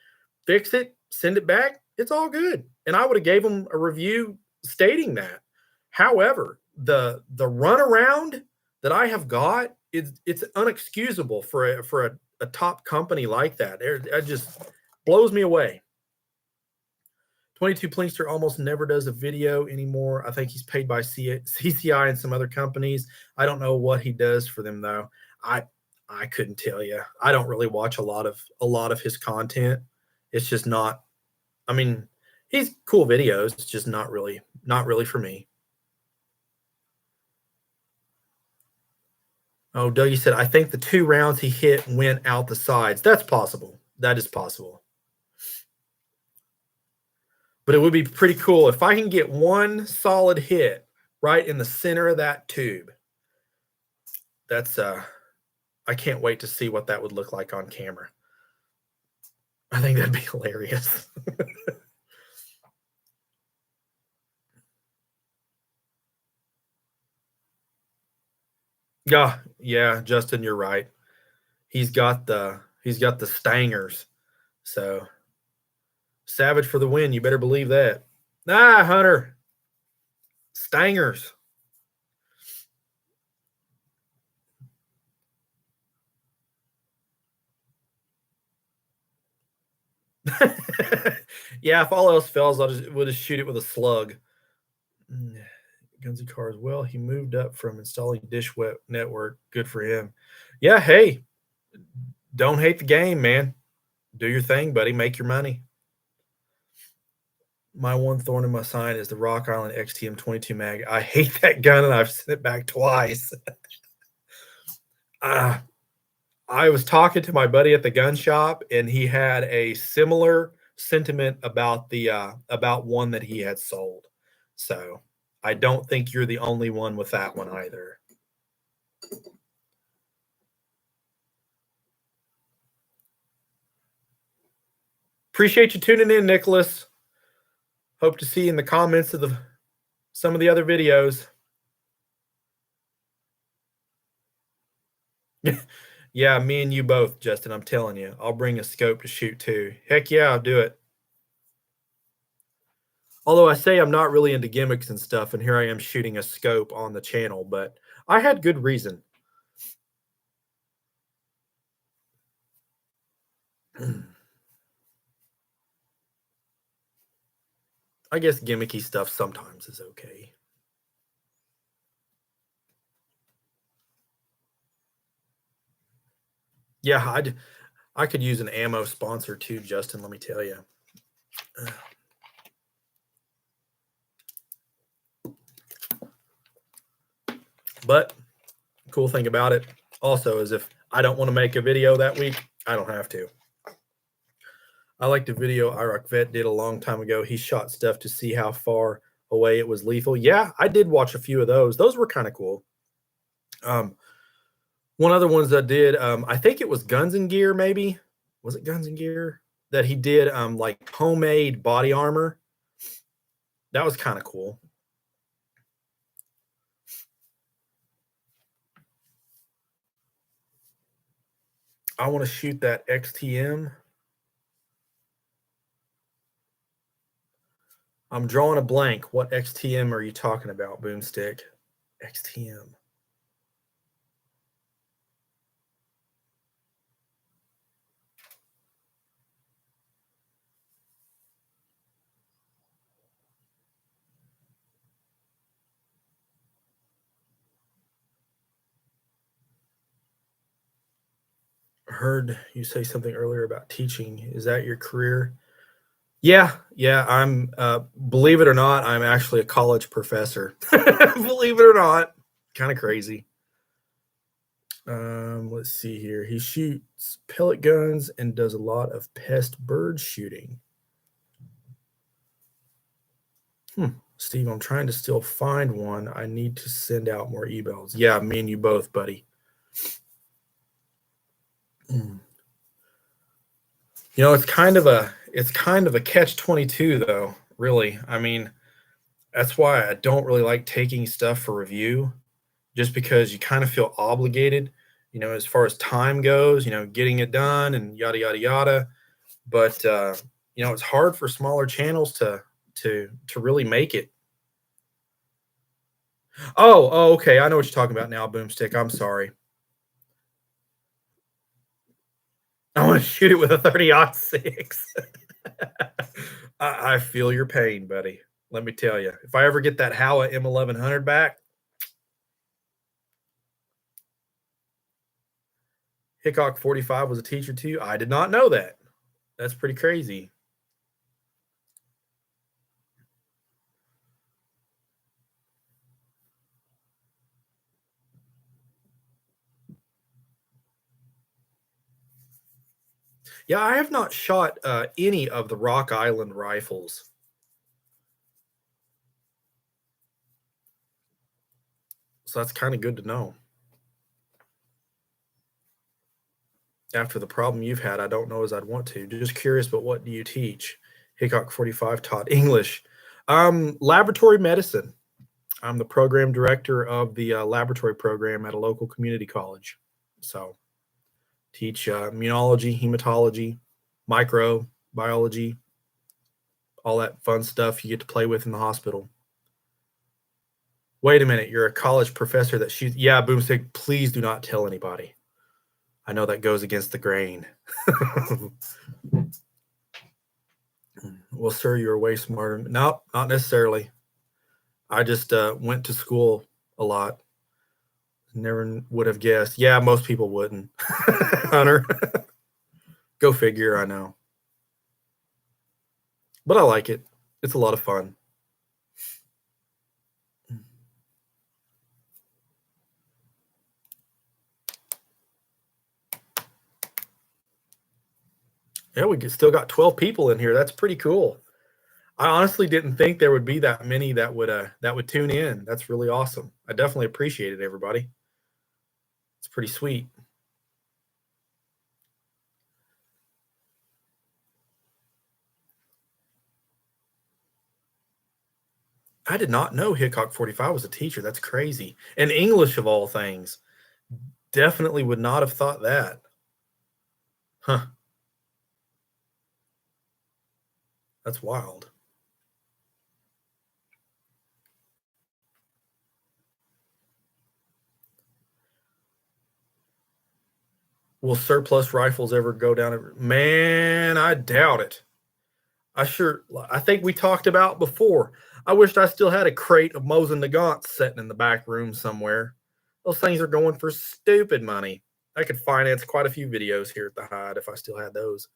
fix it, send it back. It's all good. And I would have gave them a review stating that. However, the runaround that I have got, it's unexcusable for a top company like that. It just blows me away. 22 Plinkster almost never does a video anymore. I think he's paid by CCI and some other companies. I don't know what he does for them though. I couldn't tell you. I don't really watch a lot of his content. It's just not. I mean, he's cool videos. It's just not really for me. Oh, Dougie said, I think the 2 rounds he hit went out the sides. That's possible. That is possible. But it would be pretty cool if I can get one solid hit right in the center of that tube. That's I can't wait to see what that would look like on camera. I think that'd be hilarious. Yeah, Justin, you're right. He's got the stangers. So Savage for the win. You better believe that. Hunter. Stangers. Yeah, if all else fails, we'll just shoot it with a slug. Gunsy Cars. Well, he moved up from installing Dish Web Network. Good for him. Yeah, hey, don't hate the game, man. Do your thing, buddy. Make your money. My one thorn in my side is the Rock Island XTM 22 mag. I hate that gun, and I've sent it back twice. I was talking to my buddy at the gun shop, and he had a similar sentiment about the about one that he had sold. So I don't think you're the only one with that one either. Appreciate you tuning in, Nicholas. Hope to see you in the comments of some of the other videos. Yeah, me and you both, Justin. I'm telling you, I'll bring a scope to shoot too. Heck yeah, I'll do it. Although I say I'm not really into gimmicks and stuff, and here I am shooting a scope on the channel, but I had good reason. I guess gimmicky stuff sometimes is okay. Yeah, I could use an ammo sponsor too, Justin, let me tell you. But cool thing about it also is if I don't want to make a video that week, I don't have to. I liked a video Iraq Vet did a long time ago. He shot stuff to see how far away it was lethal. Yeah, I did watch a few of those. Those were kind of cool. One other ones I did, I think it was Guns and Gear, maybe. Was it Guns and Gear? That he did like homemade body armor. That was kind of cool. I want to shoot that XTM. I'm drawing a blank. What XTM are you talking about, Boomstick? XTM. Heard you say something earlier about teaching. Is that your career? Yeah. I'm believe it or not, I'm actually a college professor. Believe it or not. Kind of crazy. Let's see here. He shoots pellet guns and does a lot of pest bird shooting. Steve, I'm trying to still find one. I need to send out more emails. Yeah, me and you both, buddy. You know, it's kind of a catch-22 though, really. I mean, that's why I don't really like taking stuff for review, just because you kind of feel obligated, you know, as far as time goes, you know, getting it done and yada yada yada. But you know, it's hard for smaller channels to really make it. Oh, okay. I know what you're talking about now, Boomstick. I'm sorry. I want to shoot it with a 30-06. I feel your pain, buddy. Let me tell you. If I ever get that Howa M1100 back, Hickok 45 was a teacher too. I did not know that. That's pretty crazy. Yeah, I have not shot any of the Rock Island rifles. So that's kind of good to know. After the problem you've had, I don't know as I'd want to. Just curious, but what do you teach? Hickok 45 taught English. Laboratory medicine. I'm the program director of the laboratory program at a local community college. So teach immunology, hematology, microbiology, all that fun stuff you get to play with in the hospital. Wait a minute, you're a college professor that shoots. Yeah, Boomstick, please do not tell anybody. I know that goes against the grain. Well, sir, you're way smarter. No, not necessarily. I just went to school a lot. Never would have guessed. Yeah, most people wouldn't. Hunter, go figure. I know, but I like it. It's a lot of fun. Yeah, still got 12 people in here. That's pretty cool. I honestly didn't think there would be that many that would tune in. That's really awesome. I definitely appreciate it, everybody. It's pretty sweet. I did not know Hickok 45 was a teacher. That's crazy. And English of all things. Definitely would not have thought that. Huh. That's wild. Will surplus rifles ever go down? Man, I doubt it. I think we talked about before. I wished I still had a crate of Mosin Nagants sitting in the back room somewhere. Those things are going for stupid money. I could finance quite a few videos here at the Hide if I still had those.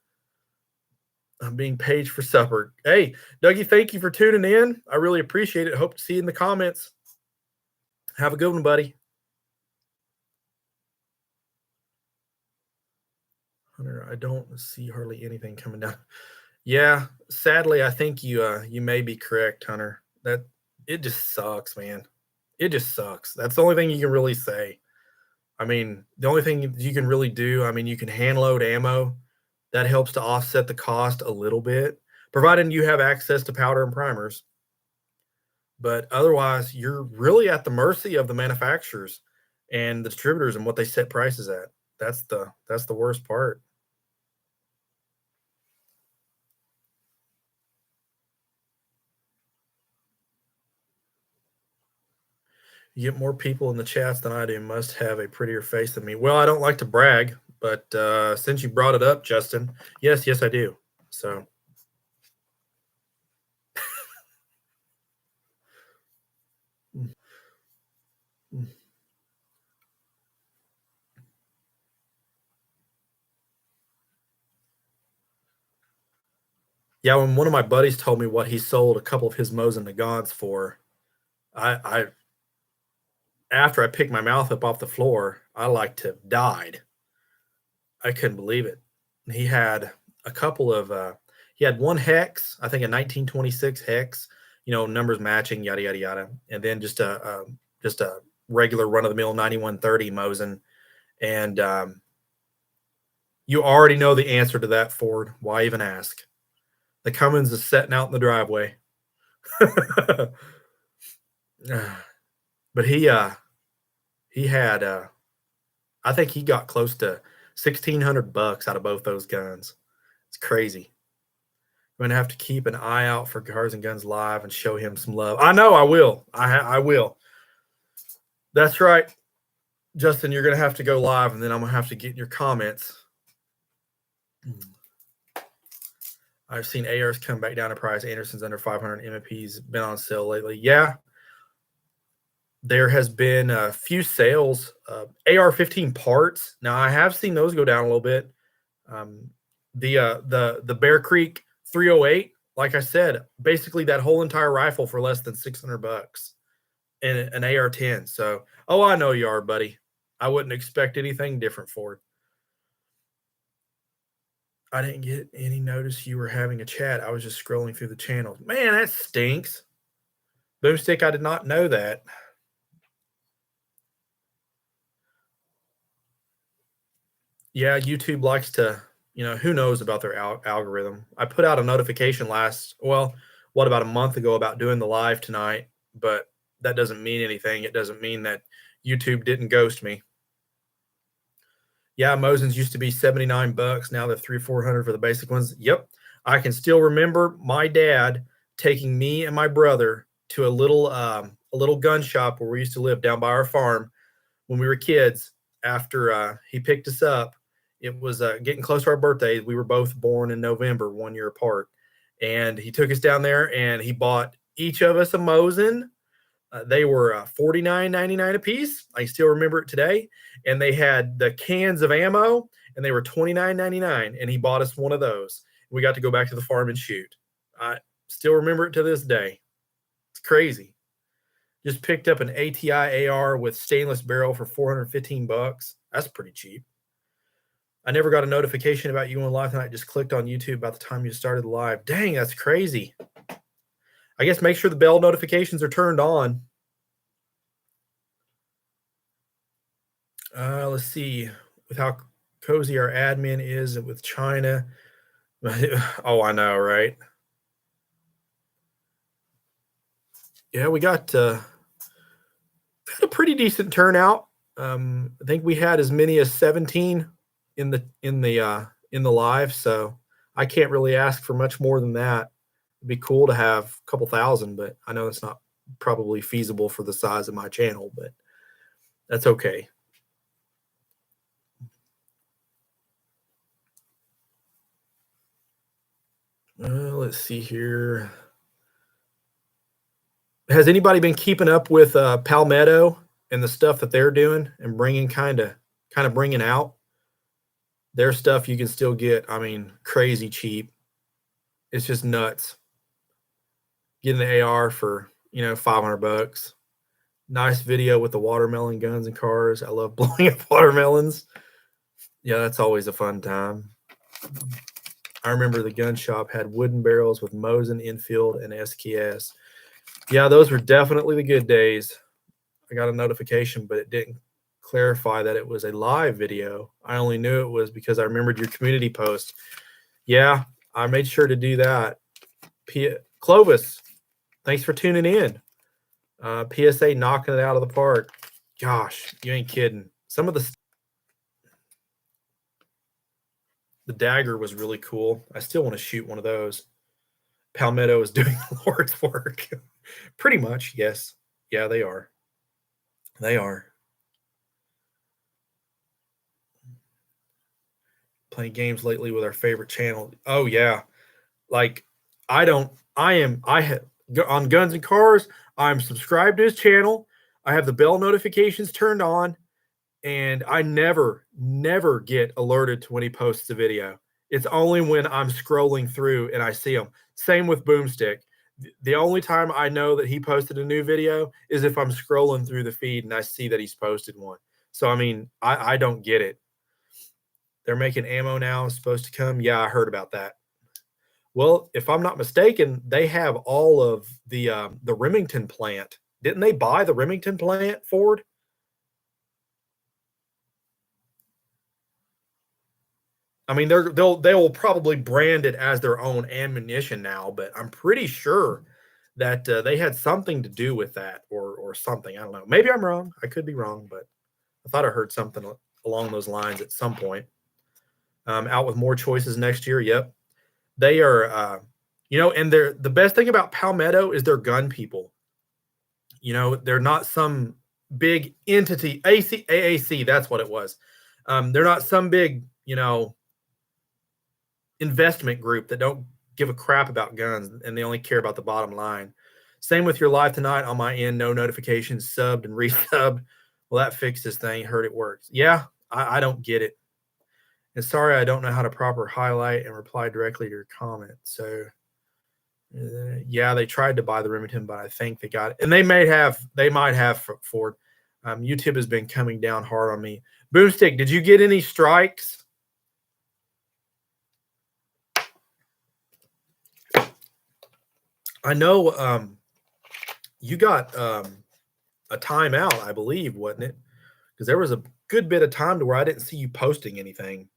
I'm being paged for supper. Hey, Dougie, thank you for tuning in. I really appreciate it. Hope to see you in the comments. Have a good one, buddy. Hunter, I don't see hardly anything coming down. Yeah, sadly, I think you may be correct, Hunter. That it just sucks, man. It just sucks. That's the only thing you can really say. I mean, the only thing you can really do, I mean, you can hand load ammo. That helps to offset the cost a little bit, providing you have access to powder and primers. But otherwise, you're really at the mercy of the manufacturers and the distributors and what they set prices at. That's the worst part. You get more people in the chats than I do. Must have a prettier face than me. Well, I don't like to brag, but since you brought it up, Justin, yes, I do. So yeah, when one of my buddies told me what he sold a couple of his Mosin Nagants for, I after I picked my mouth up off the floor, I like to have died. I couldn't believe it. He had a couple of he had one hex, I think a 1926 hex, numbers matching, yada yada yada, and then just a regular run of the mill 9130 Mosin, and you already know the answer to that, Ford. Why even ask? The Cummins is setting out in the driveway. But he had I think he got close to $1,600 out of both those guns. It's crazy. I'm gonna have to keep an eye out for Cars and Guns Live and show him some love. I know I will. I will. That's right, Justin. You're gonna have to go live, and then I'm gonna have to get in your comments. I've seen ARs come back down in price. Anderson's under 500. MP's been on sale lately. Yeah, there has been a few sales. AR-15 parts. Now I have seen those go down a little bit. The Bear Creek 308, like I said, basically that whole entire rifle for less than $600 and an AR-10. So, I know you are, buddy. I wouldn't expect anything different for it. I didn't get any notice you were having a chat. I was just scrolling through the channels. Man, that stinks. Boomstick, I did not know that. Yeah, YouTube likes to, who knows about their algorithm. I put out a notification about a month ago about doing the live tonight, but that doesn't mean anything. It doesn't mean that YouTube didn't ghost me. Yeah, Mosin's used to be $79. Now they're $300-400 for the basic ones. Yep. I can still remember my dad taking me and my brother to a little gun shop where we used to live down by our farm when we were kids. After he picked us up, it was getting close to our birthdays. We were both born in November, 1 year apart. And he took us down there and he bought each of us a Mosin. They were $49.99 a piece. I still remember it today. And they had the cans of ammo, and they were $29.99. And he bought us one of those. We got to go back to the farm and shoot. I still remember it to this day. It's crazy. Just picked up an ATI AR with stainless barrel for $415. That's pretty cheap. I never got a notification about you going live tonight. Just clicked on YouTube about the time you started live. Dang, that's crazy. I guess make sure the bell notifications are turned on. Let's see. With how cozy our admin is with China. Oh, I know, right? Yeah, we got a pretty decent turnout. I think we had as many as 17 in the live, so I can't really ask for much more than that. It'd be cool to have a couple thousand, but I know it's not probably feasible for the size of my channel, but that's okay. Let's see here. Has anybody been keeping up with Palmetto and the stuff that they're doing and bringing kind of bringing out their stuff? You can still get, I mean, crazy cheap. It's just nuts. Getting the AR for, $500. Nice video with the watermelon guns and cars. I love blowing up watermelons. Yeah, that's always a fun time. I remember the gun shop had wooden barrels with Mosin, Infield, and SKS. Yeah, those were definitely the good days. I got a notification, but it didn't clarify that it was a live video. I only knew it was because I remembered your community post. Yeah, I made sure to do that. Clovis, thanks for tuning in. PSA knocking it out of the park. Gosh, you ain't kidding. Some of the dagger was really cool. I still want to shoot one of those. Palmetto is doing the Lord's work. Pretty much, yes. Yeah, they are. They are. Playing games lately with our favorite channel. Oh yeah. Like on Guns and Cars, I'm subscribed to his channel. I have the bell notifications turned on, and I never get alerted to when he posts a video. It's only when I'm scrolling through and I see him. Same with Boomstick. The only time I know that he posted a new video is if I'm scrolling through the feed and I see that he's posted one. So, I mean, I don't get it. They're making ammo now. It's supposed to come. Yeah, I heard about that. Well, if I'm not mistaken, they have all of the Remington plant. Didn't they buy the Remington plant, Ford? I mean, they'll probably brand it as their own ammunition now, but I'm pretty sure that they had something to do with that or something. I don't know. Maybe I'm wrong. I could be wrong, but I thought I heard something along those lines at some point. Out with more choices next year. Yep, they are. And they're the best thing about Palmetto is they're gun people. They're not some big entity. AAC, that's what it was. They're not some big, investment group that don't give a crap about guns and they only care about the bottom line. Same with your live tonight on my end, no notifications, subbed and resubbed. Well, that fixed this thing. Heard it works. Yeah, I don't get it. And sorry, I don't know how to proper highlight and reply directly to your comment. So, yeah, they tried to buy the Remington, but I think they got it. And they might have Ford. YouTube has been coming down hard on me. Boomstick, did you get any strikes? I know you got a timeout, I believe, wasn't it? Because there was a good bit of time to where I didn't see you posting anything.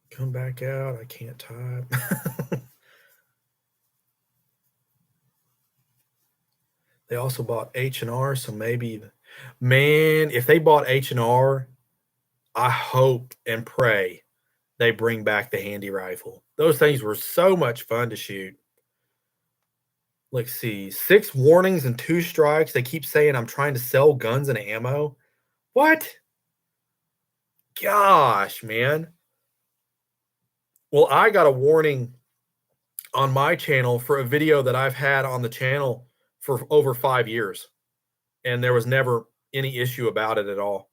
Come back out. I can't type. They also bought H&R, so maybe, man, if they bought H&R, I hope and pray they bring back the handy rifle. Those things were so much fun to shoot. Let's see, 6 warnings and 2 strikes. They keep saying I'm trying to sell guns and ammo. What? Gosh, man. Well, I got a warning on my channel for a video that I've had on the channel for over 5 years, and there was never any issue about it at all.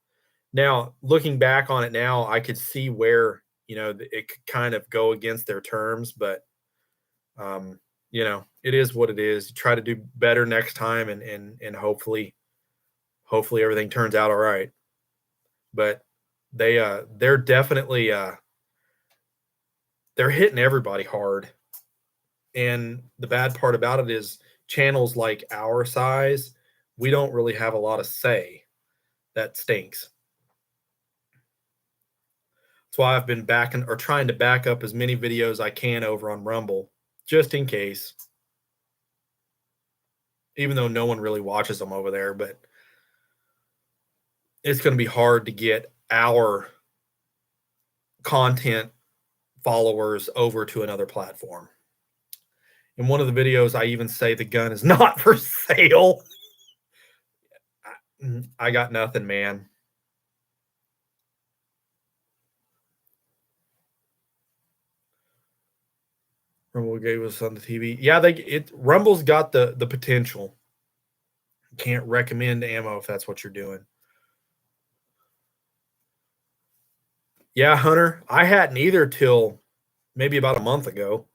Now, looking back on it now, I could see where, it could kind of go against their terms, but, it is what it is. Try to do better next time, and hopefully everything turns out all right. But they're definitely, they're hitting everybody hard. And the bad part about it is channels like our size, we don't really have a lot of say. That stinks. That's why I've been backing or trying to back up as many videos I can over on Rumble, just in case. Even though no one really watches them over there, but it's going to be hard to get our content followers over to another platform. In one of the videos, I even say the gun is not for sale. I got nothing, man. Rumble gave us on the TV. Yeah, Rumble's got the potential. Can't recommend ammo if that's what you're doing. Yeah, Hunter, I hadn't either till maybe about a month ago.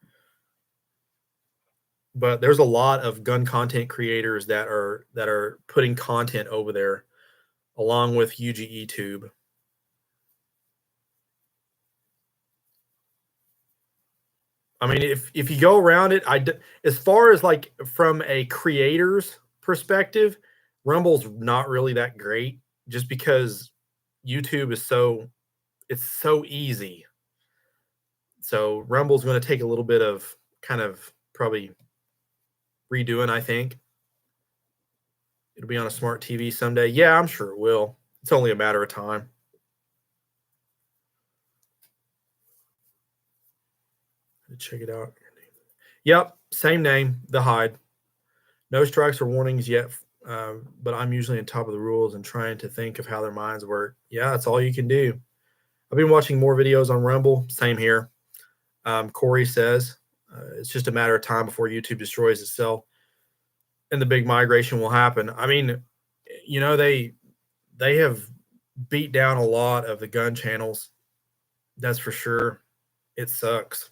But there's a lot of gun content creators that are putting content over there along with UGE Tube. I mean, if you go around it, as far as like from a creator's perspective, Rumble's not really that great just because YouTube is it's so easy. So Rumble's going to take a little bit of kind of probably redoing, I think. It'll be on a smart TV someday. Yeah, I'm sure it will. It's only a matter of time. Check it out. Yep, same name, The Hide. No strikes or warnings yet, but I'm usually on top of the rules and trying to think of how their minds work. Yeah, that's all you can do. I've been watching more videos on Rumble. Same here. Corey says it's just a matter of time before YouTube destroys itself and the big migration will happen. I mean, they have beat down a lot of the gun channels. That's for sure. It sucks.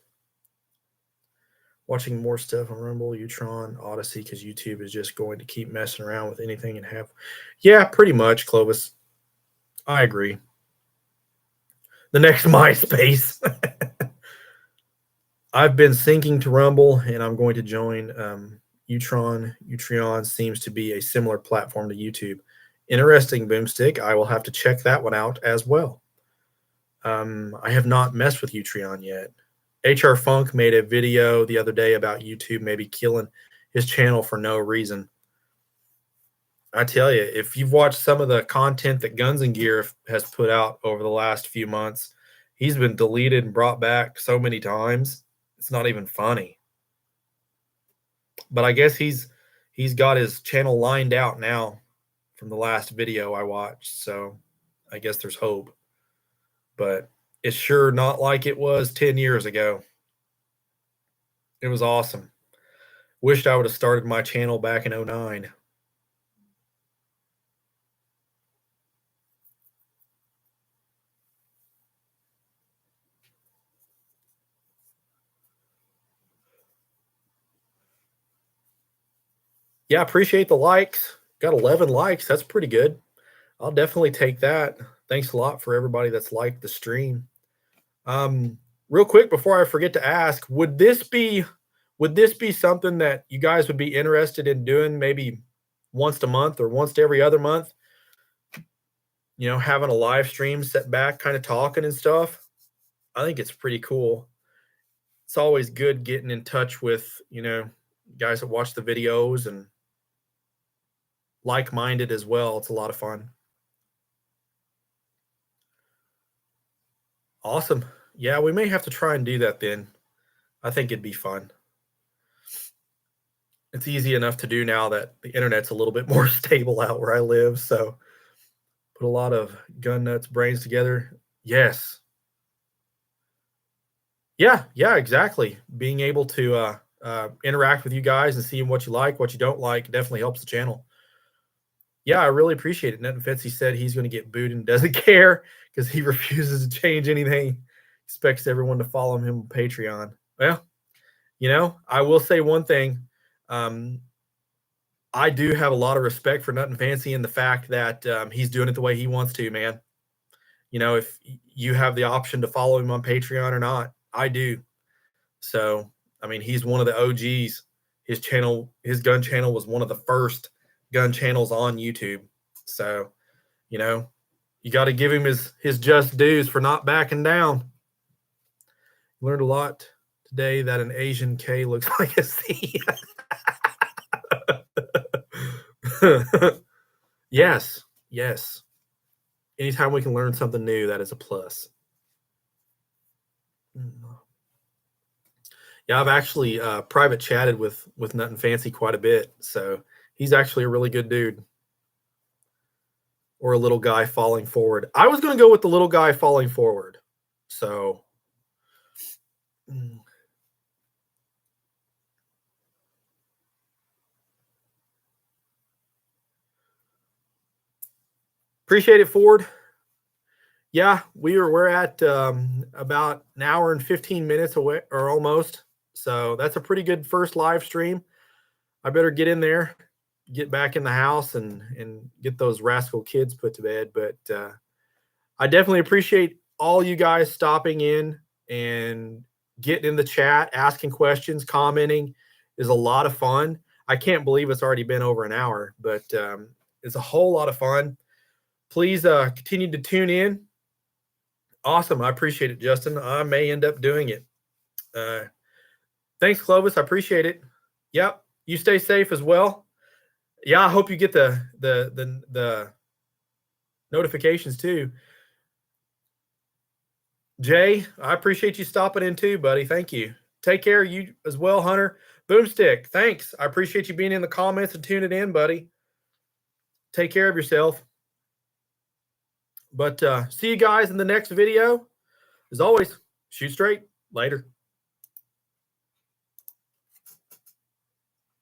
Watching more stuff on Rumble, Utron, Odyssey, because YouTube is just going to keep messing around with anything and have. Yeah, pretty much, Clovis. I agree. The next MySpace. I've been syncing to Rumble, and I'm going to join Utron. Utreon seems to be a similar platform to YouTube. Interesting, Boomstick. I will have to check that one out as well. I have not messed with Utreon yet. HR Funk made a video the other day about YouTube maybe killing his channel for no reason. I tell you, if you've watched some of the content that Guns and Gear has put out over the last few months, he's been deleted and brought back so many times. It's not even funny. But I guess he's got his channel lined out now from the last video I watched. So I guess there's hope. But it's sure not like it was 10 years ago. It was awesome. Wished I would have started my channel back in 2009. Yeah, appreciate the likes. Got 11 likes. That's pretty good. I'll definitely take that. Thanks a lot for everybody that's liked the stream. Real quick before I forget to ask, would this be something that you guys would be interested in doing maybe once a month or once to every other month? Having a live stream, set back, kind of talking and stuff. I think it's pretty cool. It's always good getting in touch with, guys that watch the videos and like-minded as well. It's a lot of fun. Awesome. Yeah, we may have to try and do that then. I think it'd be fun. It's easy enough to do now that the internet's a little bit more stable out where I live. So put a lot of gun nuts brains together. Yes. Yeah, exactly. Being able to interact with you guys and seeing what you like, what you don't like, definitely helps the channel. Yeah, I really appreciate it. Nuttin Fitzy said he's going to get booed and doesn't care because he refuses to change anything. Expects everyone to follow him on Patreon. Well, I will say one thing. I do have a lot of respect for Nuttin Fancy and the fact that he's doing it the way he wants to, man. If you have the option to follow him on Patreon or not, I do. So, I mean, he's one of the OGs. His channel, his gun channel was one of the first gun channels on YouTube. So, you got to give him his just dues for not backing down. Learned a lot today that an Asian K looks like a C. Yes. Anytime we can learn something new, that is a plus. Yeah, I've actually private chatted with Nuttin Fancy quite a bit, so he's actually a really good dude. Or a little guy falling forward. I was going to go with the little guy falling forward. So appreciate it, Ford. Yeah, we're at about an hour and 15 minutes away, or almost. So that's a pretty good first live stream. I better get in there, get back in the house, and get those rascal kids put to bed. But I definitely appreciate all you guys stopping in and getting in the chat, asking questions, commenting. Is a lot of fun. I can't believe it's already been over an hour, but it's a whole lot of fun. Please continue to tune in. Awesome. I appreciate it, Justin. I may end up doing it. Thanks, Clovis. I appreciate it. Yep. You stay safe as well. Yeah, I hope you get the notifications too. Jay, I appreciate you stopping in too, buddy. Thank you. Take care of you as well, Hunter. Boomstick, thanks. I appreciate you being in the comments and tuning in, buddy. Take care of yourself. But see you guys in the next video. As always, shoot straight. Later.